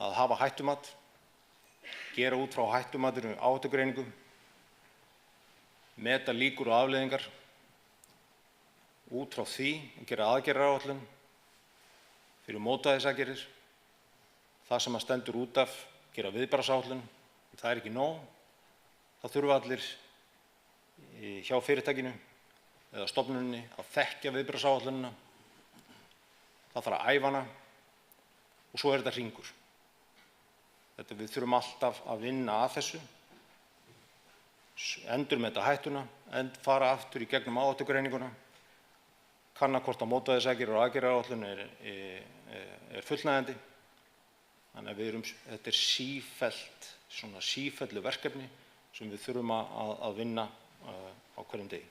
að hafa hættumat, gera út frá hættumatinu áhættugreiningu, meta líkur og afleiðingar, út frá því að gera aðgerðaáætlun fyrir mótvægisaðgerðir, það sem að stendur út af, gera viðbragðsáætlun. Það er ekki nóg. Það þurfa allir hjá fyrirtækinu eða stofnuninni að þekkja viðbragðsáætlunina. Það þarf að æfa hana og svo er þetta hringur. Við þurfum alltaf að vinna að þessu, endurmeta hættuna, fara aftur í gegnum áhættugreininguna, kanna hvort að mótvægisaðgerðir og aðgerðaáætlun er fullnægjandi. Þannig að þetta er sífellu verkefni sem við þurfum að vinna á hverjum degi.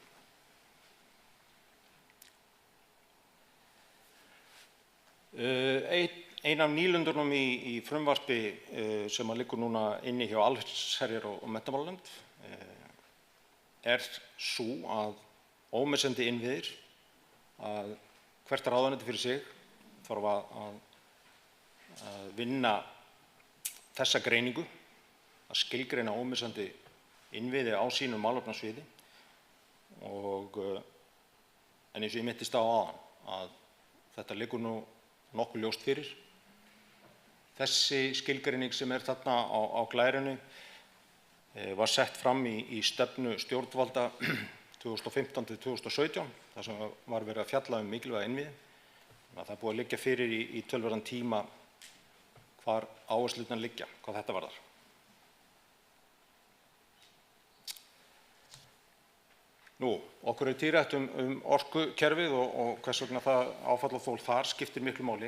Ein af nýlundunum í frumvarpi sem liggur núna inni hjá allsherjar- og menntamálanefnd er sú að ómissandi innviðir, að hvert ráðuneyti fyrir sig þarf að vinna þessa greiningu, að skilgreina ómissandi innviði á sínum málefnasviði en eins og ég minntist á áðan að þetta liggur nú nokkuð ljóst fyrir. Þessi skilgreining sem er þarna á glærunni var sett fram í stefnu stjórnvalda 2015 til 2017, þar sem var verið að fjalla mikilvæga innviði. Það er búið að liggja fyrir í töluverðan tíma hvar áherslurnar liggja, hvað þetta varðar. Okkur er tíðrætt orkukerfið og hvers vegna það áfallaþol þar skiptir miklu máli.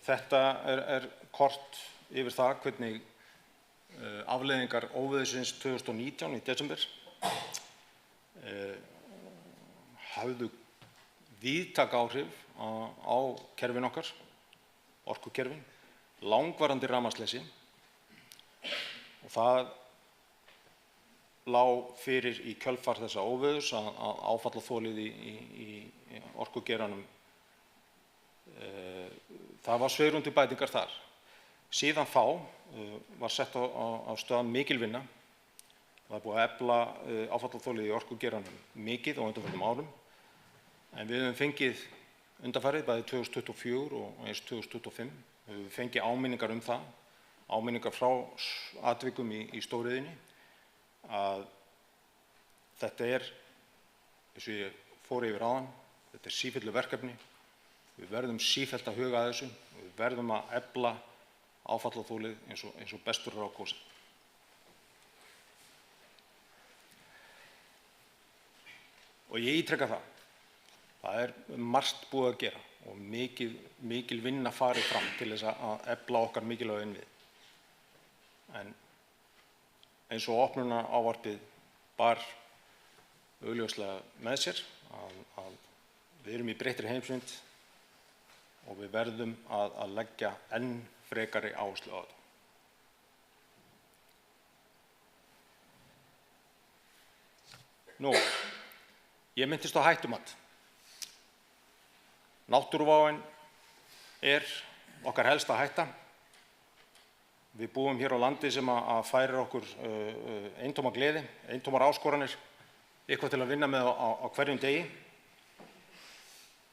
Þetta er kort yfir það hvernig afleiðingar óveðursins 2019 í desember hafðu víðtæk áhrif á kerfin okkar, orkukerfin, langvarandi rafmagnsleysi, og það lá fyrir í kjölfar þessa óveðurs að áfallaþolið í orkugeiranum, það var svigrúm til bætingar þar. Síðan þá var sett á stað mikil vinna. Það er búið að efla áfallaþolið í orkugeiranum mikið á undanförnum árum, en við höfum fengið undanfarið bæði 2024 og eins 2025. Við höfum fengið áminningar það, áminningar frá atvikum í stóriðjunni, að þetta eins og ég fór yfir áðan, þetta sífellu verkefni. Við verðum sífellt að huga að þessu og við verðum að efla áfallaþolið eins og bestur er á kosið. Og ég ítreka það. Það er margt búið að gera og mikil vinna farið fram til þess að efla okkar mikilvægu innviði. En eins og opnunarávarpið bar augljóslega með sér að við erum í breyttri heimsmynd og við verðum að leggja enn frekari áherslu á þetta. Ég minntist á hættumat. Náttúruváin er okkar helsta hætta. Við búum hér á landi sem að færir okkur eintóma gleði, eintómar áskoranir, eitthvað til að vinna með á hverjum degi.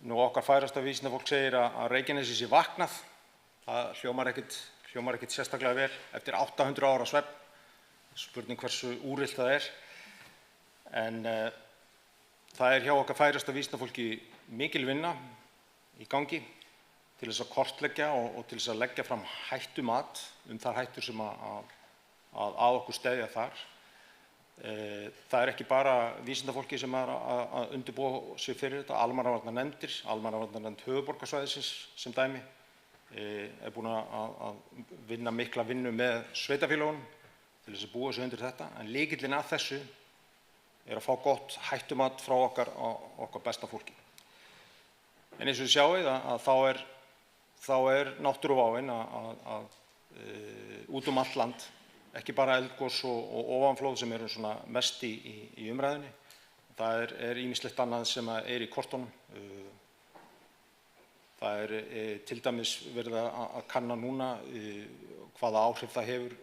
Okkar færasta vísindafólk segir að Reykjanesi sé vaknað. Það hljómar ekkert sérstaklega vel eftir 800 ára svefn. Spurning hversu úrelt það er. En það er hjá okkar færasta vísindafólki mikil vinna í gangi til þess að kortleggja og til þess að leggja fram hættumat þær hættur sem að okkur steðja þar. Það ekki bara vísindafólki sem að undirbúa sig fyrir þetta, almannavarnanefndir, almannavarnanefnd höfuðborgarsvæðisins sem dæmi, búin að vinna mikla vinnu með sveitarfélögunum til þess að búa sig undir þetta, en lykillinn að þessu að fá gott hættumat frá okkar besta fólki. En eins og þið sjáið að þá náttúruváin út allt land, ekki bara eldgos og ofanflóð sem eru svona mest í umræðunni. Það ýmislegt annað sem í kortunum. Það til dæmis verið að kanna núna hvaða áhrif það hefur,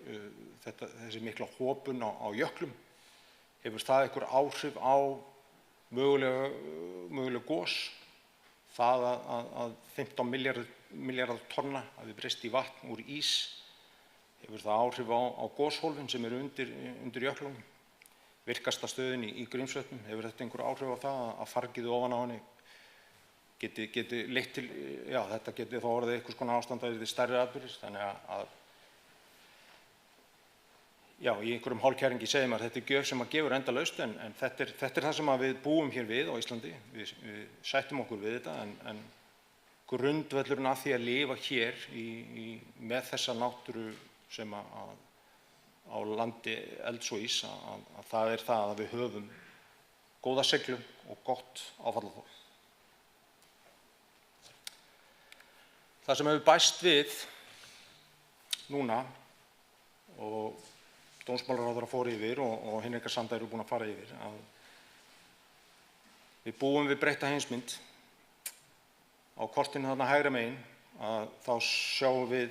þessi mikla hopun á jöklum. Hefur það einhver áhrif á möguleg gos? Það að 15 milljarðar tonna hafi breyst í vatn úr ís, hefur það áhrif á goshólfin sem eru undir jöklunum? Virkasta stöðin í Grímsvötnum, hefur þetta einhver áhrif á það að fargið ofan á henni geti leitt til, þetta geti þá orðið einhvers konar ástand að þetta stærri atburðir, þannig að í einhverjum hálfkæringi segir maður þetta gjöf sem gefur endalaust, en þetta það sem við búum hér við á Íslandi, við sættum okkur við þetta, en grundvöllurinn að því að lifa hér með þessa náttúru sem á landi elds og ís, að það það að við höfum góða seiglu og gott áfallaþol. Það sem hefur bæst við núna og dómsmálaráðherra fór yfir og Hinrika Sandra eru búin að fara yfir, að við búum við breytta heimsmynd. Á kortinu þarna hægra megin að þá sjáum við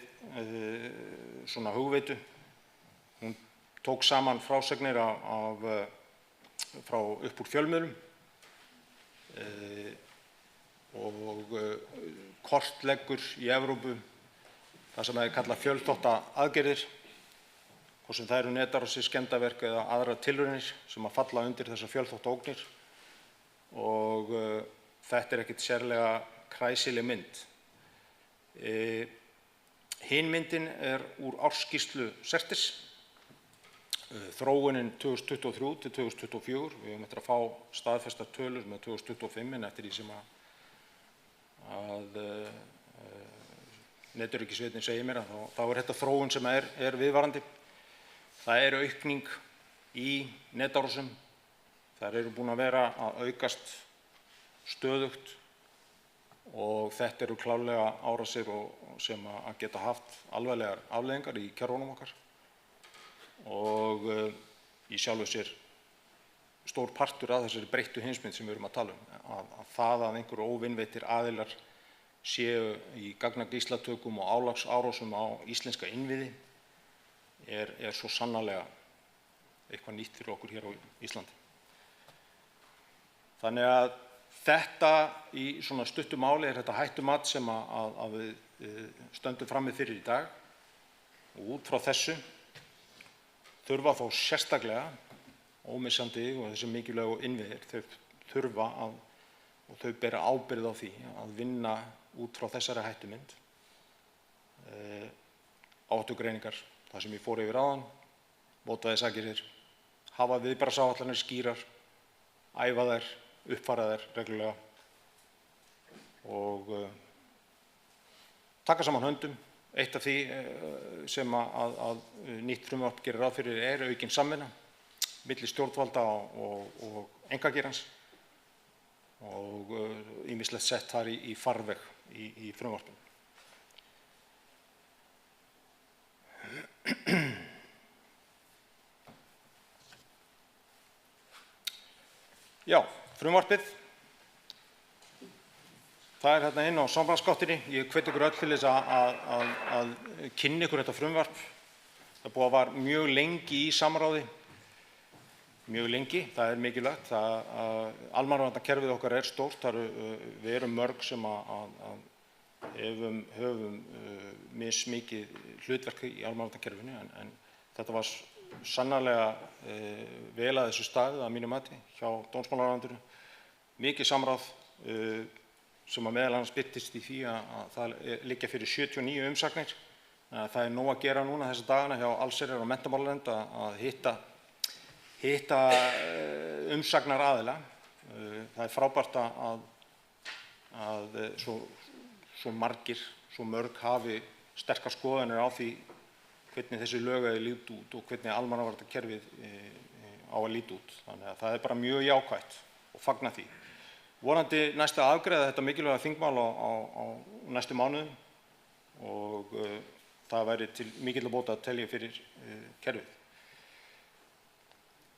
svona hugveitu. Hún tók saman frásagnir frá upp úr fjölmiðlum og kortleggur í Evrópu það sem kallað fjölþáttaaðgerðir, hvort sem það eru netárásir, skemmdarverk eða aðrar tilraunir sem að falla undir þessar fjölþáttaógnir, og þetta ekkert sérlega kræsileg mynd. Hin myndin úr ársskýrslu CERTIS, þróunin 2023 til 2024. Við höfum eftir að fá staðfestar tölur með 2025, en eftir því sem að netöryggissveitin segir mér, þá þetta þróun sem viðvarandi. Það aukning í netárásum. Þær eru búin að vera að aukast stöðugt, og þetta eru klárlega árásir sem að geta haft alvarlegar afleiðingar í kerfunum okkar, og í sjálfu sér stór partur af þessari breyttu heimsmynd sem við erum að tala um, að það að einhverju óvinveitir aðilar séu í gagnagíslatökum og álagsárásum á íslenska innviði svo sannarlega eitthvað nýtt fyrir okkur hér á Íslandi. Þannig að þetta í svona stuttu máli þetta hættumat sem að við stöndum frammi fyrir í dag, og út frá þessu þurfa þó sérstaklega ómissandi og þessi mikilvægu innviðir, þau þurfa og þau bera ábyrgð á því að vinna út frá þessari hættumynd. Áhættugreiningar, það sem ég fór yfir áðan, mótvægisaðgerðir, hafa viðbragðsáætlanir skýrar, æfa þær, uppfæra þær reglulega og taka saman höndum. Eitt af því sem að nýtt frumvarp gerir ráð fyrir aukin samvinna milli stjórnvalda og einkageirans, og ýmislegt sett þar í farveg í frumvarpinu. Já, frumvarpið. Það hérna inn á sambandsgáttinni. Ég hvet ykkur öll til þess að kynna ykkur þetta frumvarp. Það búið að vera mjög lengi í samráði. Mjög lengi, það mikilvægt. Almannavarnakerfið okkar stórt. Við erum mörg sem höfum mismikið hlutverk í almannavarnakerfinu, en þetta var sannarlega vel að þessu staðið að mínu mati hjá dómsmálaráðuneytinu. Mikið samráð, sem að meðal annars birtist í því að það liggja fyrir 79 umsagnir. Það nóg að gera núna þessa dagana hjá allsherjar- og menntamálanefnd að hitta umsagnaraðila. Það frábært að svo margir, svo mörg hafi sterkar skoðanir á því hvernig þessi lög eigi að líta út og hvernig almannavarnakerfið á að líta út. Þannig að það bara mjög jákvætt og fagna því. Vonandi næst að afgreiða þetta mikilvæga þingmál á næstu mánuðum og það væri til mikilla bóta að telja fyrir kerfið.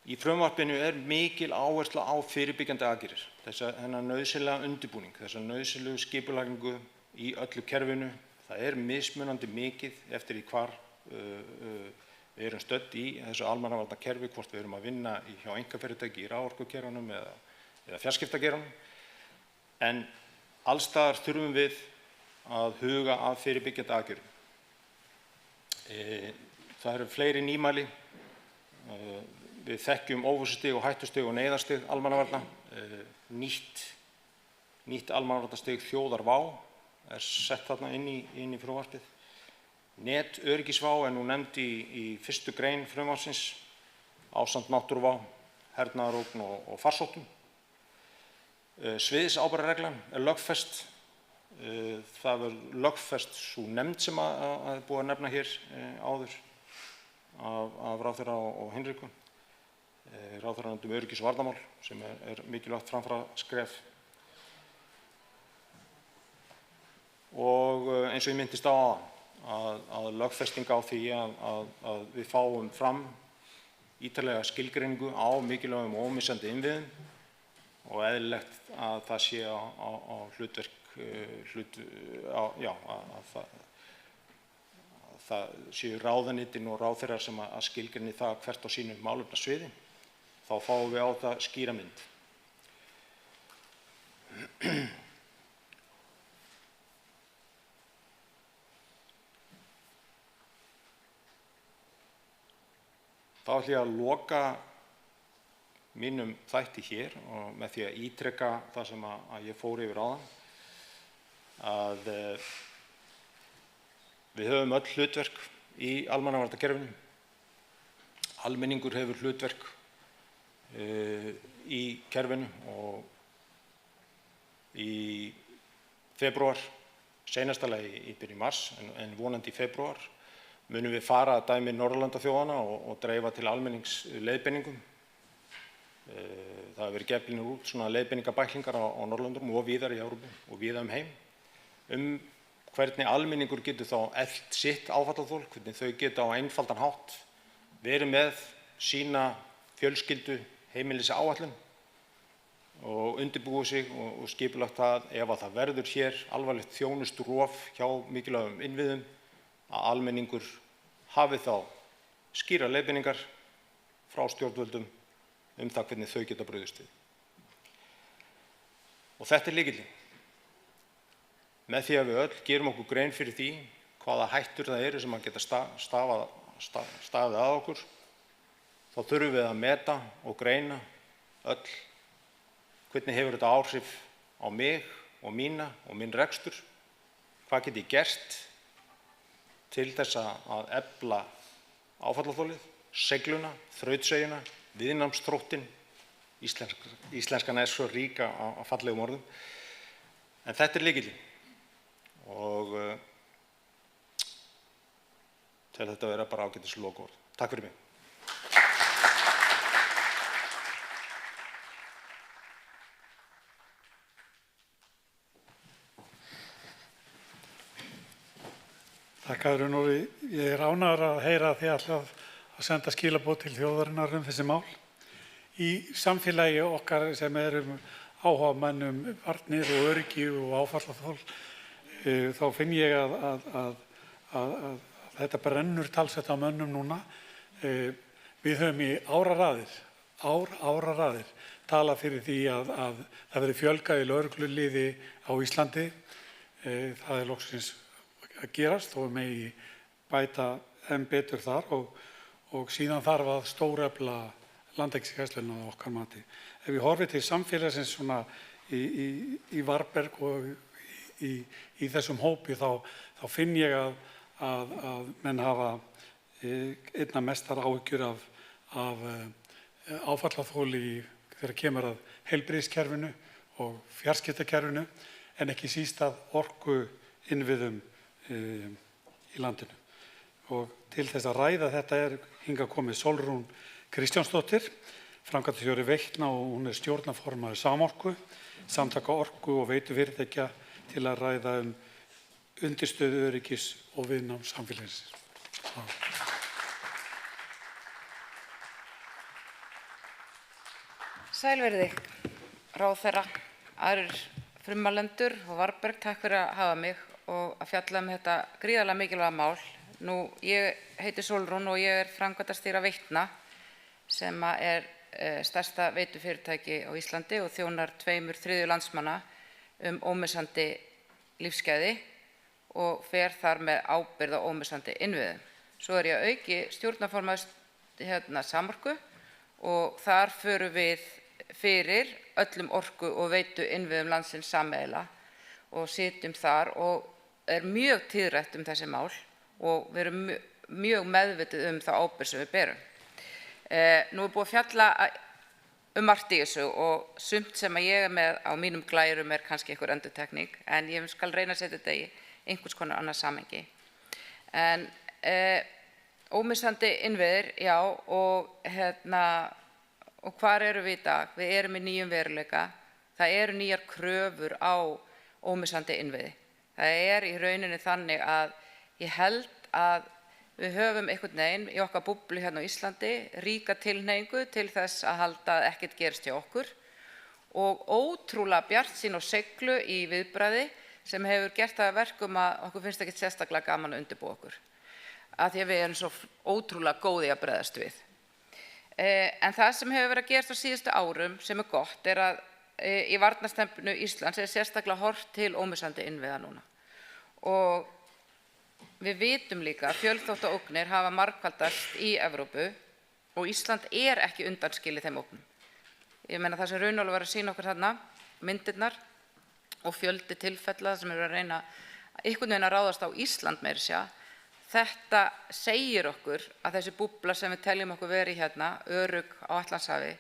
Í frumvarpinu mikil áhersla á fyrirbyggjandi aðgerðir, þennan nauðsynlega undirbúning, þessa nauðsynlegu skipulagningu í öllu kerfinu. Það mismunandi mikið eftir því hvar við erum stödd í þessu almannavarnakerfi, hvort við erum að vinna hjá einkafyrirtæki í raforkugeiranum eða fjarskiptageiranum. En alls staðar þurfum við að huga að fyrirbyggjandi aðgerðum. Það eru fleiri nýmæli. Við þekkjum óvissustig og hættustig og neyðarstig almannavarna. Nýtt almannavarnastig þjóðarvá sett þarna inn í frumvarpið. Netöryggisvá nú nefnd í 1. grein frumvarpsins ásamt náttúruvá, hernaðarógn og farsóttum. Sviðsábyrgðarreglan lögfest. Það lögfest sú nefnd sem að búið að nefna hér áður af ráðherra og Hinriku. Ráðherranefnd öryggis- og varnarmál sem mikilvægt framfaraskref. Og eins og ég minntist á að lögfesting á því að við fáum fram ítarlega skilgreiningu á mikilvægum og ómissandi innviðum og eðlilegt að það sé á hlutverk að það séu ráðuneytin og ráðherrar sem að skilgreini það hvert á sínu málefnasviði. Þá fáum við á það skýra mynd. Þá ætla ég að loka mínum þætti hér og með því að ítreka það sem að ég fór yfir áðan, að við höfum öll hlutverk í almannavarnakerfinu. Almenningur hefur hlutverk í kerfinu og í febrúar, seinasta lagi í byrjun mars en vonandi í febrúar, munum við fara að dæmi Norðurlandaþjóðanna og dreifa til almennings leiðbeiningum. Það hefur verið gefnir út svona leiðbeiningabæklingar á Norðurlöndum og víðar í Evrópu og víða heim hvernig almenningur getur þá eflt sitt áfallaþol, hvernig þau geta á einfaldan hátt verið með sína fjölskyldu heimilisáætlun og undirbúið sig og skipulagt það ef að það verður hér alvarlegt þjónusturof hjá mikilvægum innviðum að almenningur hafi þá skýrar leiðbeiningar frá stjórnvöldum það hvernig þau geta brugðist við. Og þetta lykillinn. Með því að við öll gerum okkur grein fyrir því hvaða hættur það eru sem að geta staðið að okkur, þá þurfum við að meta og greina öll hvernig hefur þetta áhrif á mig og mína og minn rekstur, hvað get ég gert til þess að efla áfallaþolið, segluna, þrautseiguna, viðnámsþróttinn. Íslenskan svo rík á fallegum orðum. En þetta lykillinn og tel þetta vera bara ágætis lokaorð. Takk fyrir mig. Takk að Runóri. Ég ánægður að heyra að þið ætlið að senda skilaboð til þjóðarinnar þessi mál. Í samfélagi okkar sem erum áhugamenn varnir og öryggi og áfallaþol, þá finn ég að þetta brennur talsvert á mönnum núna. Við höfum í áraraðir talað fyrir því að það verði fjölgað í lögregluliði á Íslandi. Það loksins að gerast og megi bæta enn betur þar og síðan þarf að stórefla landhelgisgæsluna að okkar mati. Ef við horfum til samfélagsins svona í Varberg og í þessum hópi þá finn ég að menn hafa einna mestar áhyggjur af áfallaþoli þegar kemur að heilbrigðiskerfinu og fjarskiptakerfinu en ekki síst að orkuinnviðum í landinu. Og til þess að ræða þetta hingað komið Sólrún Kristjánsdóttir, framkvæmdastjóri Veitna og hún stjórnarformaður Samorku, samtaka orku og veitufyrirtækja til að ræða undirstöðu öryggis og viðnám samfélagsins. Sælverði, ráðherra, aðrir frummælendur og Varberg, takk fyrir að hafa mig og að fjalla þetta gríðarlega mikilvæga mál. Ég heiti Sólrún og ég framkvæmdastýra Veitna sem stærsta veitufyrirtæki á Íslandi og þjónar 2/3 landsmanna ómissandi lífsgæði og fer þar með ábyrgð á ómissandi innviðum. Svo ég að auki stjórnarformaður Samorku og þar förum við fyrir öllum orku og veitu innviðum landsins sameiginlega og sitjum þar og mjög tíðrætt þessi mál og við erum mjög meðvituð þá ábyrgð sem við berum. Nú búið að fjalla margt í þessu og sumt sem ég með á mínum glærum kannski einhver endurtekning en ég skal reyna að setja þetta í einhvers konar annað samhengi. En ómissandi innviðir, já, og hvar erum við í dag? Við erum í nýjum veruleika. Það eru nýjar kröfur á ómissandi innviði. Það í rauninni þannig að ég held að við höfum einhvern veginn í okkar búblu hérna á Íslandi ríka tilhneigingu til þess að halda að ekkert gerist hjá okkur og ótrúlega bjartsýn og seiglu í viðbragði sem hefur gert það að verkum að okkur finnst ekkert sérstaklega gaman að undirbúa okkur. Af því að við erum svo ótrúlega góð í að bregðast við. En það sem hefur verið að gerast á síðustu árum sem gott að í varnarstefnu Íslands sérstaklega horft til ómissandi innviða núna. Og við vitum líka að fjölþáttaógnir hafa margfaldast í Evrópu og Ísland ekki undanskilið þeim ógnum. Ég meina það sem Runólfur var að sýna okkur þarna, myndirnar og fjöldi tilfella sem að reyna einhvern veginn að ráðast á Ísland meira að segja. Þetta segir okkur að þessi búbla sem við teljum okkur verið hérna, örugg á Atlantshafi,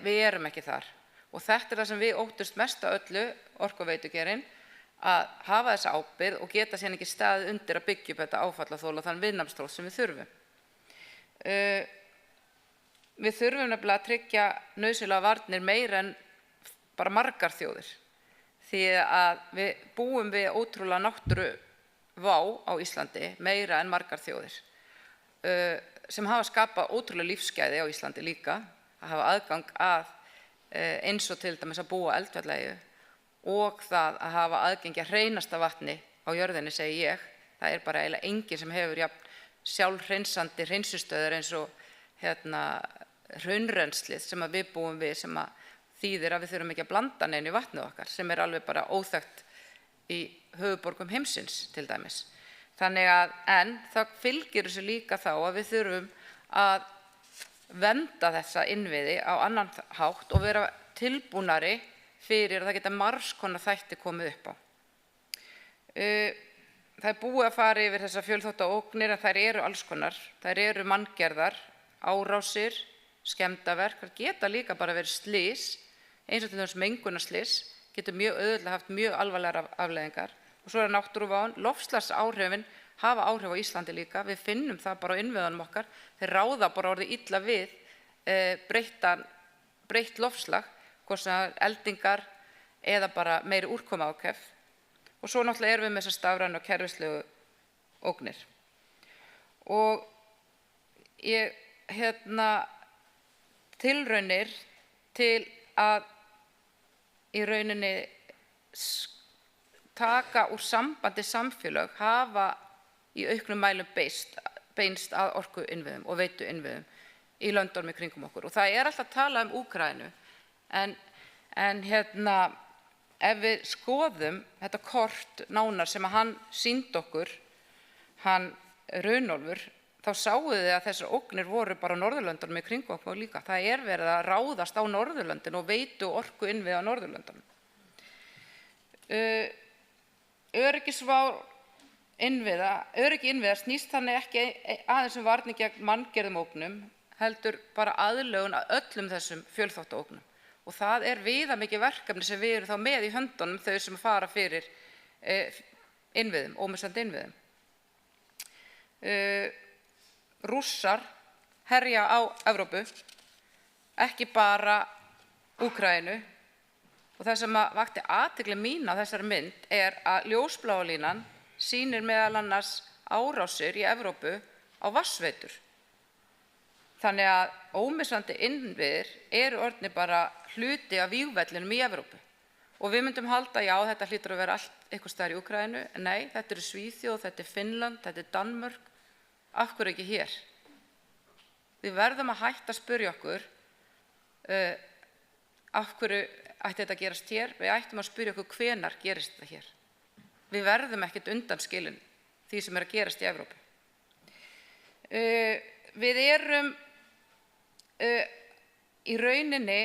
við erum ekki þar. Og þetta það sem við óttust mest af öllu, orkuveitugerinn, að hafa þessa ábyrgð og geta síðan ekki staðið undir að byggja upp þetta áfallaþol og þann viðnámsþól sem við þurfum. Við þurfum nefnilega að tryggja nauðsynlega varnir meira en bara margar þjóðir. Því að við búum við ótrúlega náttúruvá á Íslandi meira en margar þjóðir sem hafa skapað ótrúlega lífsgæði á Íslandi líka, að hafa aðgang að eins og til dæmis að búa á eldfjallaeyju og það að hafa aðgengi að hreinasta vatni á jörðinni, segi ég. Það bara eiginlega enginn sem hefur sjálfhreinsandi hreinsistöðvar eins og hraunrennslið sem að við búum við, sem að þýðir að við þurfum ekki að blanda neinu í vatnið okkar, sem alveg bara óþekkt í höfuðborgum heimsins til dæmis. Þannig að, en það fylgir þessu líka þá að við þurfum að vernda þessa innviði á annan hátt og vera tilbúnari fyrir að það geta margs konar þætti komið upp á. Það búið að fara yfir þessar fjölþáttaógnir en þær alls konar. Þær manngerðar, árásir, skemmdarverk, það geta líka bara verið slys, eins og til dæmis mengunarslys, getur mjög auðvitað haft mjög alvarlegar afleiðingar. Og svo náttúruváin, loftslagsáhrifin hafa áhrif á Íslandi líka, við finnum það bara á innviðunum okkar, þeir ráða bara orðið illa við breytt loftslag, hvort sem eldingar eða bara meiri úrkomuáhrif. Og svo náttúrulega við með þessar stafrænu og kerfislegu ógnir. Og ég tilraunir til að í rauninni taka úr sambandi samfélög hafa í auknum mælum beinst að orkuinnviðum og veituinnviðum í löndunum í kringum okkur. Og það alltaf að tala Úkraínu, en ef við skoðum þetta kort nánar sem að hann sýndi okkur, hann Runólfur, þá sáuð þið að þessar ógnir voru bara á Norðurlöndunum í kringum okkur líka. Það verið að ráðast á Norðurlöndin og veitu orkuinnviði á Norðurlöndunum. Öryggi innviða snýst þannig ekki aðeins varnir gegn manngerðum ógnum, heldur bara aðlögun að öllum þessum fjölþáttaógnum. Og það viðamikið verkefni sem við erum þá með í höndunum, þau sem fara fyrir innviðum, ómissandi innviðum. Rússar herja á Evrópu, ekki bara Úkraínu, og það sem vakti athygli mína á þessari mynd að ljósbláa línan sýnir meðal annars árásir í Evrópu á vatnsveitur. Þannig að ómissandi innviðir eru orðnir bara hluti af vígvellinum í Evrópu. Og við myndum halda, já, þetta hlýtur að vera allt eitthvað staðar í Úkraínu. Nei, þetta eru Svíþjóð, þetta er Finnland, þetta er Danmörk. Af hverju ekki hér? Við verðum að hætta að spyrja okkur af hverju ætti þetta að gerast hér. Við ættum að spyrja okkur hvenær gerist þetta hér. Við verðum ekkert undanskilin því sem að gerast í Evrópu. Við erum í rauninni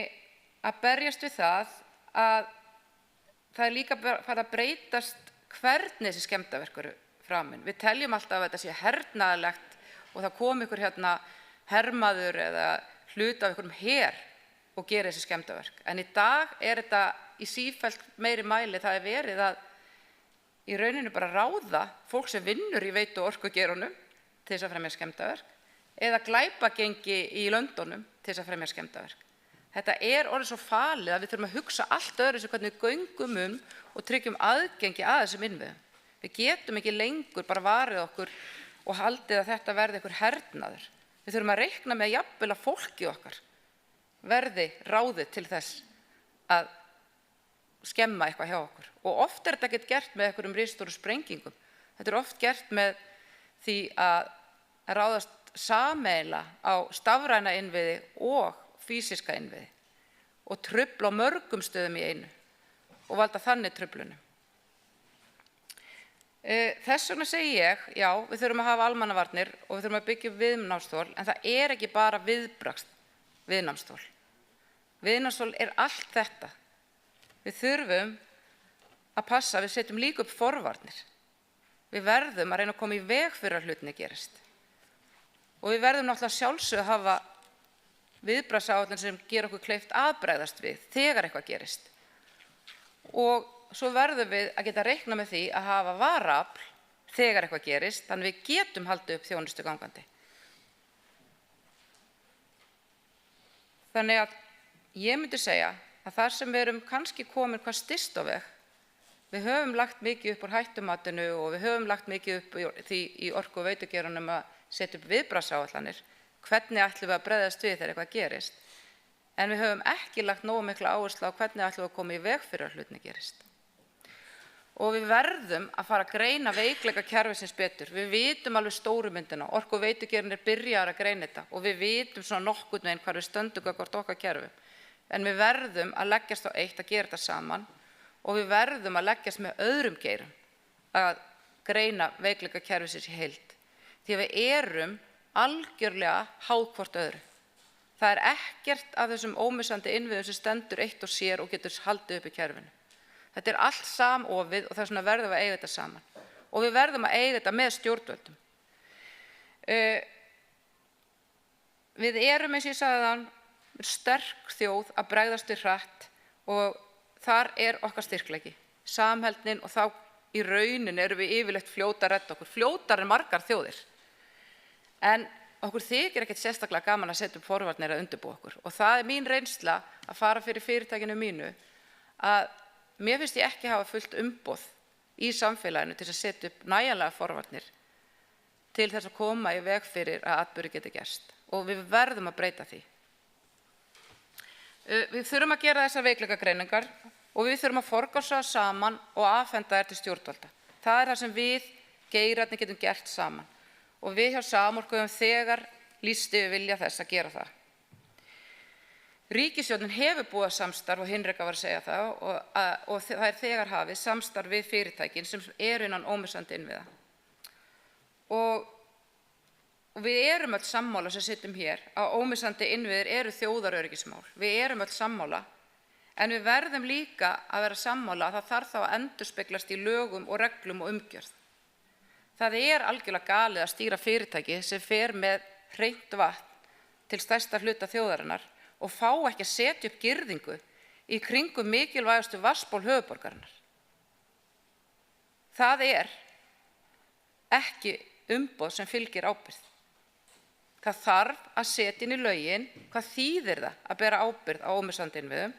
að berjast við það að það líka farið að breytast hvernig þessi skemmdarverk eru framin. Við teljum alltaf að þetta sé hernaðarlegt og það kom ykkur hermaður eða hluti af einhverjum her og gera þessi skemmdarverk. En í dag þetta í sífellt meiri mæli, það verið að í rauninu bara ráða fólk sem vinnur í veitu- og orkugeiranum til þess að fremja skemmdarverk eða glæpagengi í löndunum til þess að fremja skemmdarverk. Þetta orðið svo falið að við þurfum að hugsa allt öðru sem hvernig við göngum og tryggjum aðgengi að þessum innviðum. Við getum ekki lengur bara varið okkur og haldið að þetta verði einhver hernaður. Við þurfum að reikna með jafnvel að fólki okkar verði ráðið til þess að skemma eitthvað hjá okkur. Og oft þetta ekki gert með einhverjum risastórum sprengingum. Þetta oft gert með því að ráðast sameiginlega á stafræna innviði og fýsiska innviði og trufla á mörgum stöðum í einu og valda þannig truflunum. Þess vegna segi ég, já, við þurfum að hafa almannavarnir og við þurfum að byggja viðnámsþol, en það ekki bara viðnámsþol. Viðnámsþol allt þetta. Við þurfum að passa að við setjum líka upp forvarnir. Við verðum að reyna að koma í veg fyrir að hlutinni gerist. Og við verðum náttúrulega sjálfsögðu að hafa viðbragðsáætlun sem gera okkur kleift að bregðast við þegar eitthvað gerist. Og svo verðum við að geta reikna með því að hafa varaafl þegar eitthvað gerist, þannig við getum haldið upp þjónustu gangandi. Þannig að ég myndi segja að þar sem við erum kannski komin hvað styst á veg, við höfum lagt mikið upp úr hættumatinu og við höfum lagt mikið upp því í orku- og veitugeiranum að setja upp viðbragðsáætlanir, hvernig ætlum við að bregðast við þegar eitthvað gerist, en við höfum ekki lagt nógu mikla áherslu á hvernig ætlum við að koma í veg fyrir að hlutinni gerist. Og við verðum að fara að greina veikleika kerfisins betur. Við vitum alveg stóru myndina, orku- og veitugeirin byrjar að greina þetta og við vitum svona nokkurn veginn hvar við stöndum gagnvart okkar kerfum. En við verðum að leggjast á eitt að gera þetta saman og við verðum að leggjast með öðrum geirum að greina veikleika kerfisins í heild. Því að við erum algjörlega háð hvort öðru. Það ekkert af þessum ómissandi innviðum sem stendur eitt og sér og getur haldið upp í kerfinu. Þetta allt samofið og þess vegna verðum við að eiga þetta saman. Og við verðum að eiga þetta með stjórnvöldum. Við erum, eins og ég sagði þann, sterk þjóð að bregðast við hratt og þar okkar styrkleiki, samheldnin, og þá í rauninni erum við yfirleitt fljóta að redda okkur, fljótar en margar þjóðir. En okkur þykir ekkert sérstaklega gaman að setja upp forvarnir að undirbúa okkur. Og það mín reynsla að fara fyrir fyrirtækinu mínu að mér finnst ég ekki hafa fullt umboð í samfélaginu til að setja upp nægjanlega forvarnir til þess að koma í veg fyrir að atburðir geti gerst. Og við verðum að breyta því. Við þurfum að gera þessar veikleikagreiningar og við þurfum að forgangsraða saman og afhenda þær til stjórnvalda. Það það sem við geirarnir getum gert saman. Og við hjá Samorku höfum þegar lýst yfir vilja þess að gera það. Ríkisstjórnin hefur búið samstarf, og Hinrika var að segja það, og það þegar hafið samstarf við fyrirtækin sem innan ómissandi innviða. Og við erum öll sammála sem sitjum hér að ómissandi innviðir eru þjóðaröryggismál. Við erum öll sammála, En við verðum líka að vera sammála að það þarf þá að endurspeglast í lögum og reglum og umgjörð. Það algjörlega galið að stýra fyrirtæki sem fer með hreint vatn til stærsta hluta þjóðarinnar og fá ekki að setja upp girðingu í kringum mikilvægustu vatnsból höfuðborgarinnar. Það ekki umboð sem fylgir ábyrgð. Það þarf að setja inn í lögin hvað þýðir það að bera ábyrgð á ómissandi innviðum,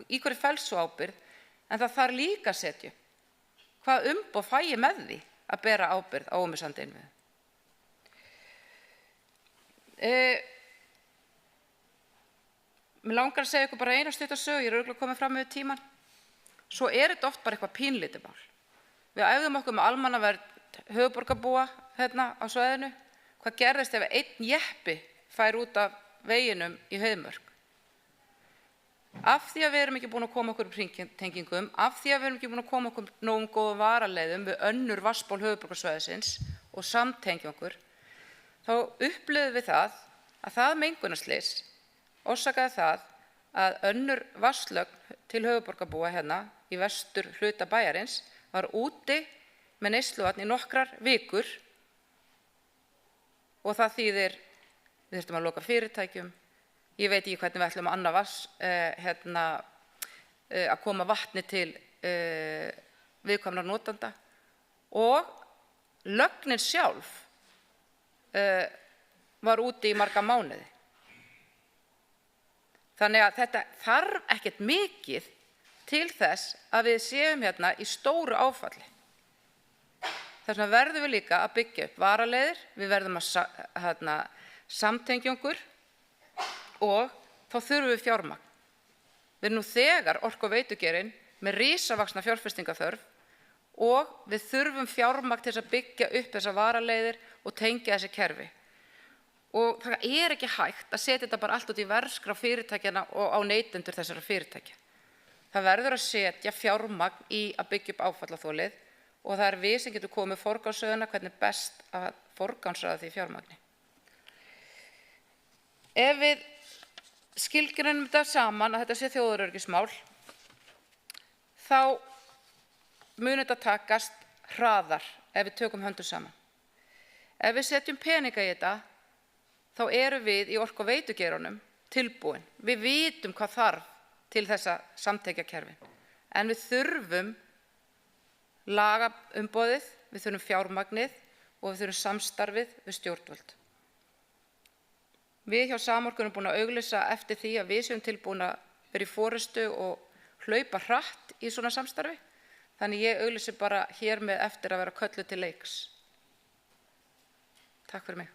í hverju felst sú ábyrgð, en það þarf líka að setja hvað umboð fæ ég með því að bera ábyrgð á ómissandi innviðum. Mér langar að segja ykkur bara eina stutta sögu, ég örugglega komin fram yfir tímann. Svo þetta oft bara eitthvað pínlítið mál. Við æfðum okkur með almannavernd höfuðborgarbúa hérna á svæðinu. Hvað gerðist ef einn jeppi fær út af veginum í Heiðmörk? Af því að við erum ekki búin að koma okkur upp hringtengingum, af því að við erum ekki búin að koma okkur nógum góðum varaleiðum við önnur vatnsból höfuðborgarsvæðisins og samtengja okkur, þá upplifðum við það mengunarslys orsakaði það að önnur vatnslögn til höfuðborgarbúa hérna í vestur hluta bæjarins var úti með neysluvatn í nokkrar vikur og það þýðir við þurftum að loka fyrirtækjum. Ég veit ekki hvernig við ætlum að að koma vatni til viðkvæmra notanda og lögnin sjálf var úti í marga mánuði. Þannig að þetta þarf ekkert mikið til þess að við séum hérna í stóru áfalli. Þess vegna verðum við líka að byggja upp varaleiðir, við verðum að samtengja okkur og þá þurfum við fjármagn. Við erum nú þegar Orku- og veitugeirinn með risavaxna fjárfestingaþörf og við þurfum fjármagn til þess að byggja upp þessar varaleiðir og tengja þessi kerfi. Og það ekki hægt að setja þetta bara allt út í verðskrá fyrirtækjanna og á neytendur þessara fyrirtækja. Það verður að setja fjármagn í að byggja upp áfallaþolið og það við sem getum komið forgangsröðuna hvernig best að forgangsraða því fjármagni. Ef við skilgreinum þetta saman að þetta sé þjóðaröryggismál, þá mun þetta takast hraðar ef við tökum höndum saman. Ef við setjum peninga í þetta, þá erum við í Orku- og veitugeiranum tilbúin. Við vitum hvað þarf til þessa samtengjakerfi. En við þurfum lagaumboðið, við þurfum fjármagnið og við þurfum samstarfið við stjórnvöld. Við hjá Samorku erum búin að auglýsa eftir því að við séum tilbúin að vera í forystu og hlaupa hratt í svona samstarfi. Þannig ég auglýsi bara hér með eftir að vera kölluð til leiks. Takk fyrir mig.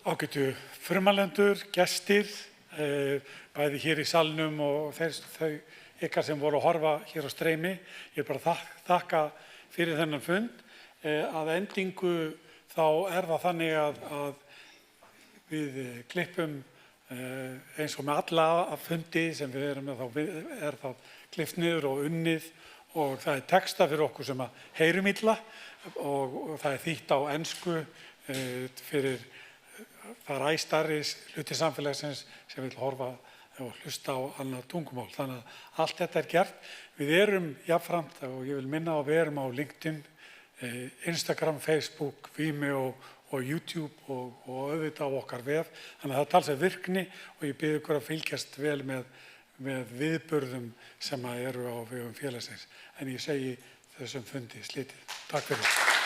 Ágætu frumalendur, gestir, bæði hér í salnum og þau ykkar sem voru að horfa hér á streymi. Ég bara þakka fyrir þennan fund. Að endingu þá það þannig að við klippum eins og með alla fundi sem við erum með, þá það klippt niður og unnið og það texta fyrir okkur sem að heyrum illa og það þýtt á ensku fyrir það æstari hluti samfélagsins sem vil horfa og hlusta á annað tungumál. Þannig að allt þetta gert. Við erum jafnframt, og ég vil minna á að við erum á LinkedIn, Instagram, Facebook, Vimeo og YouTube og auðvitað á okkar vef. Þannig að það talsið virkni og ég bið ykkur að fylgjast vel með viðburðum sem eru á vegum félagsins. En ég segi þessum fundi slitið. Takk fyrir.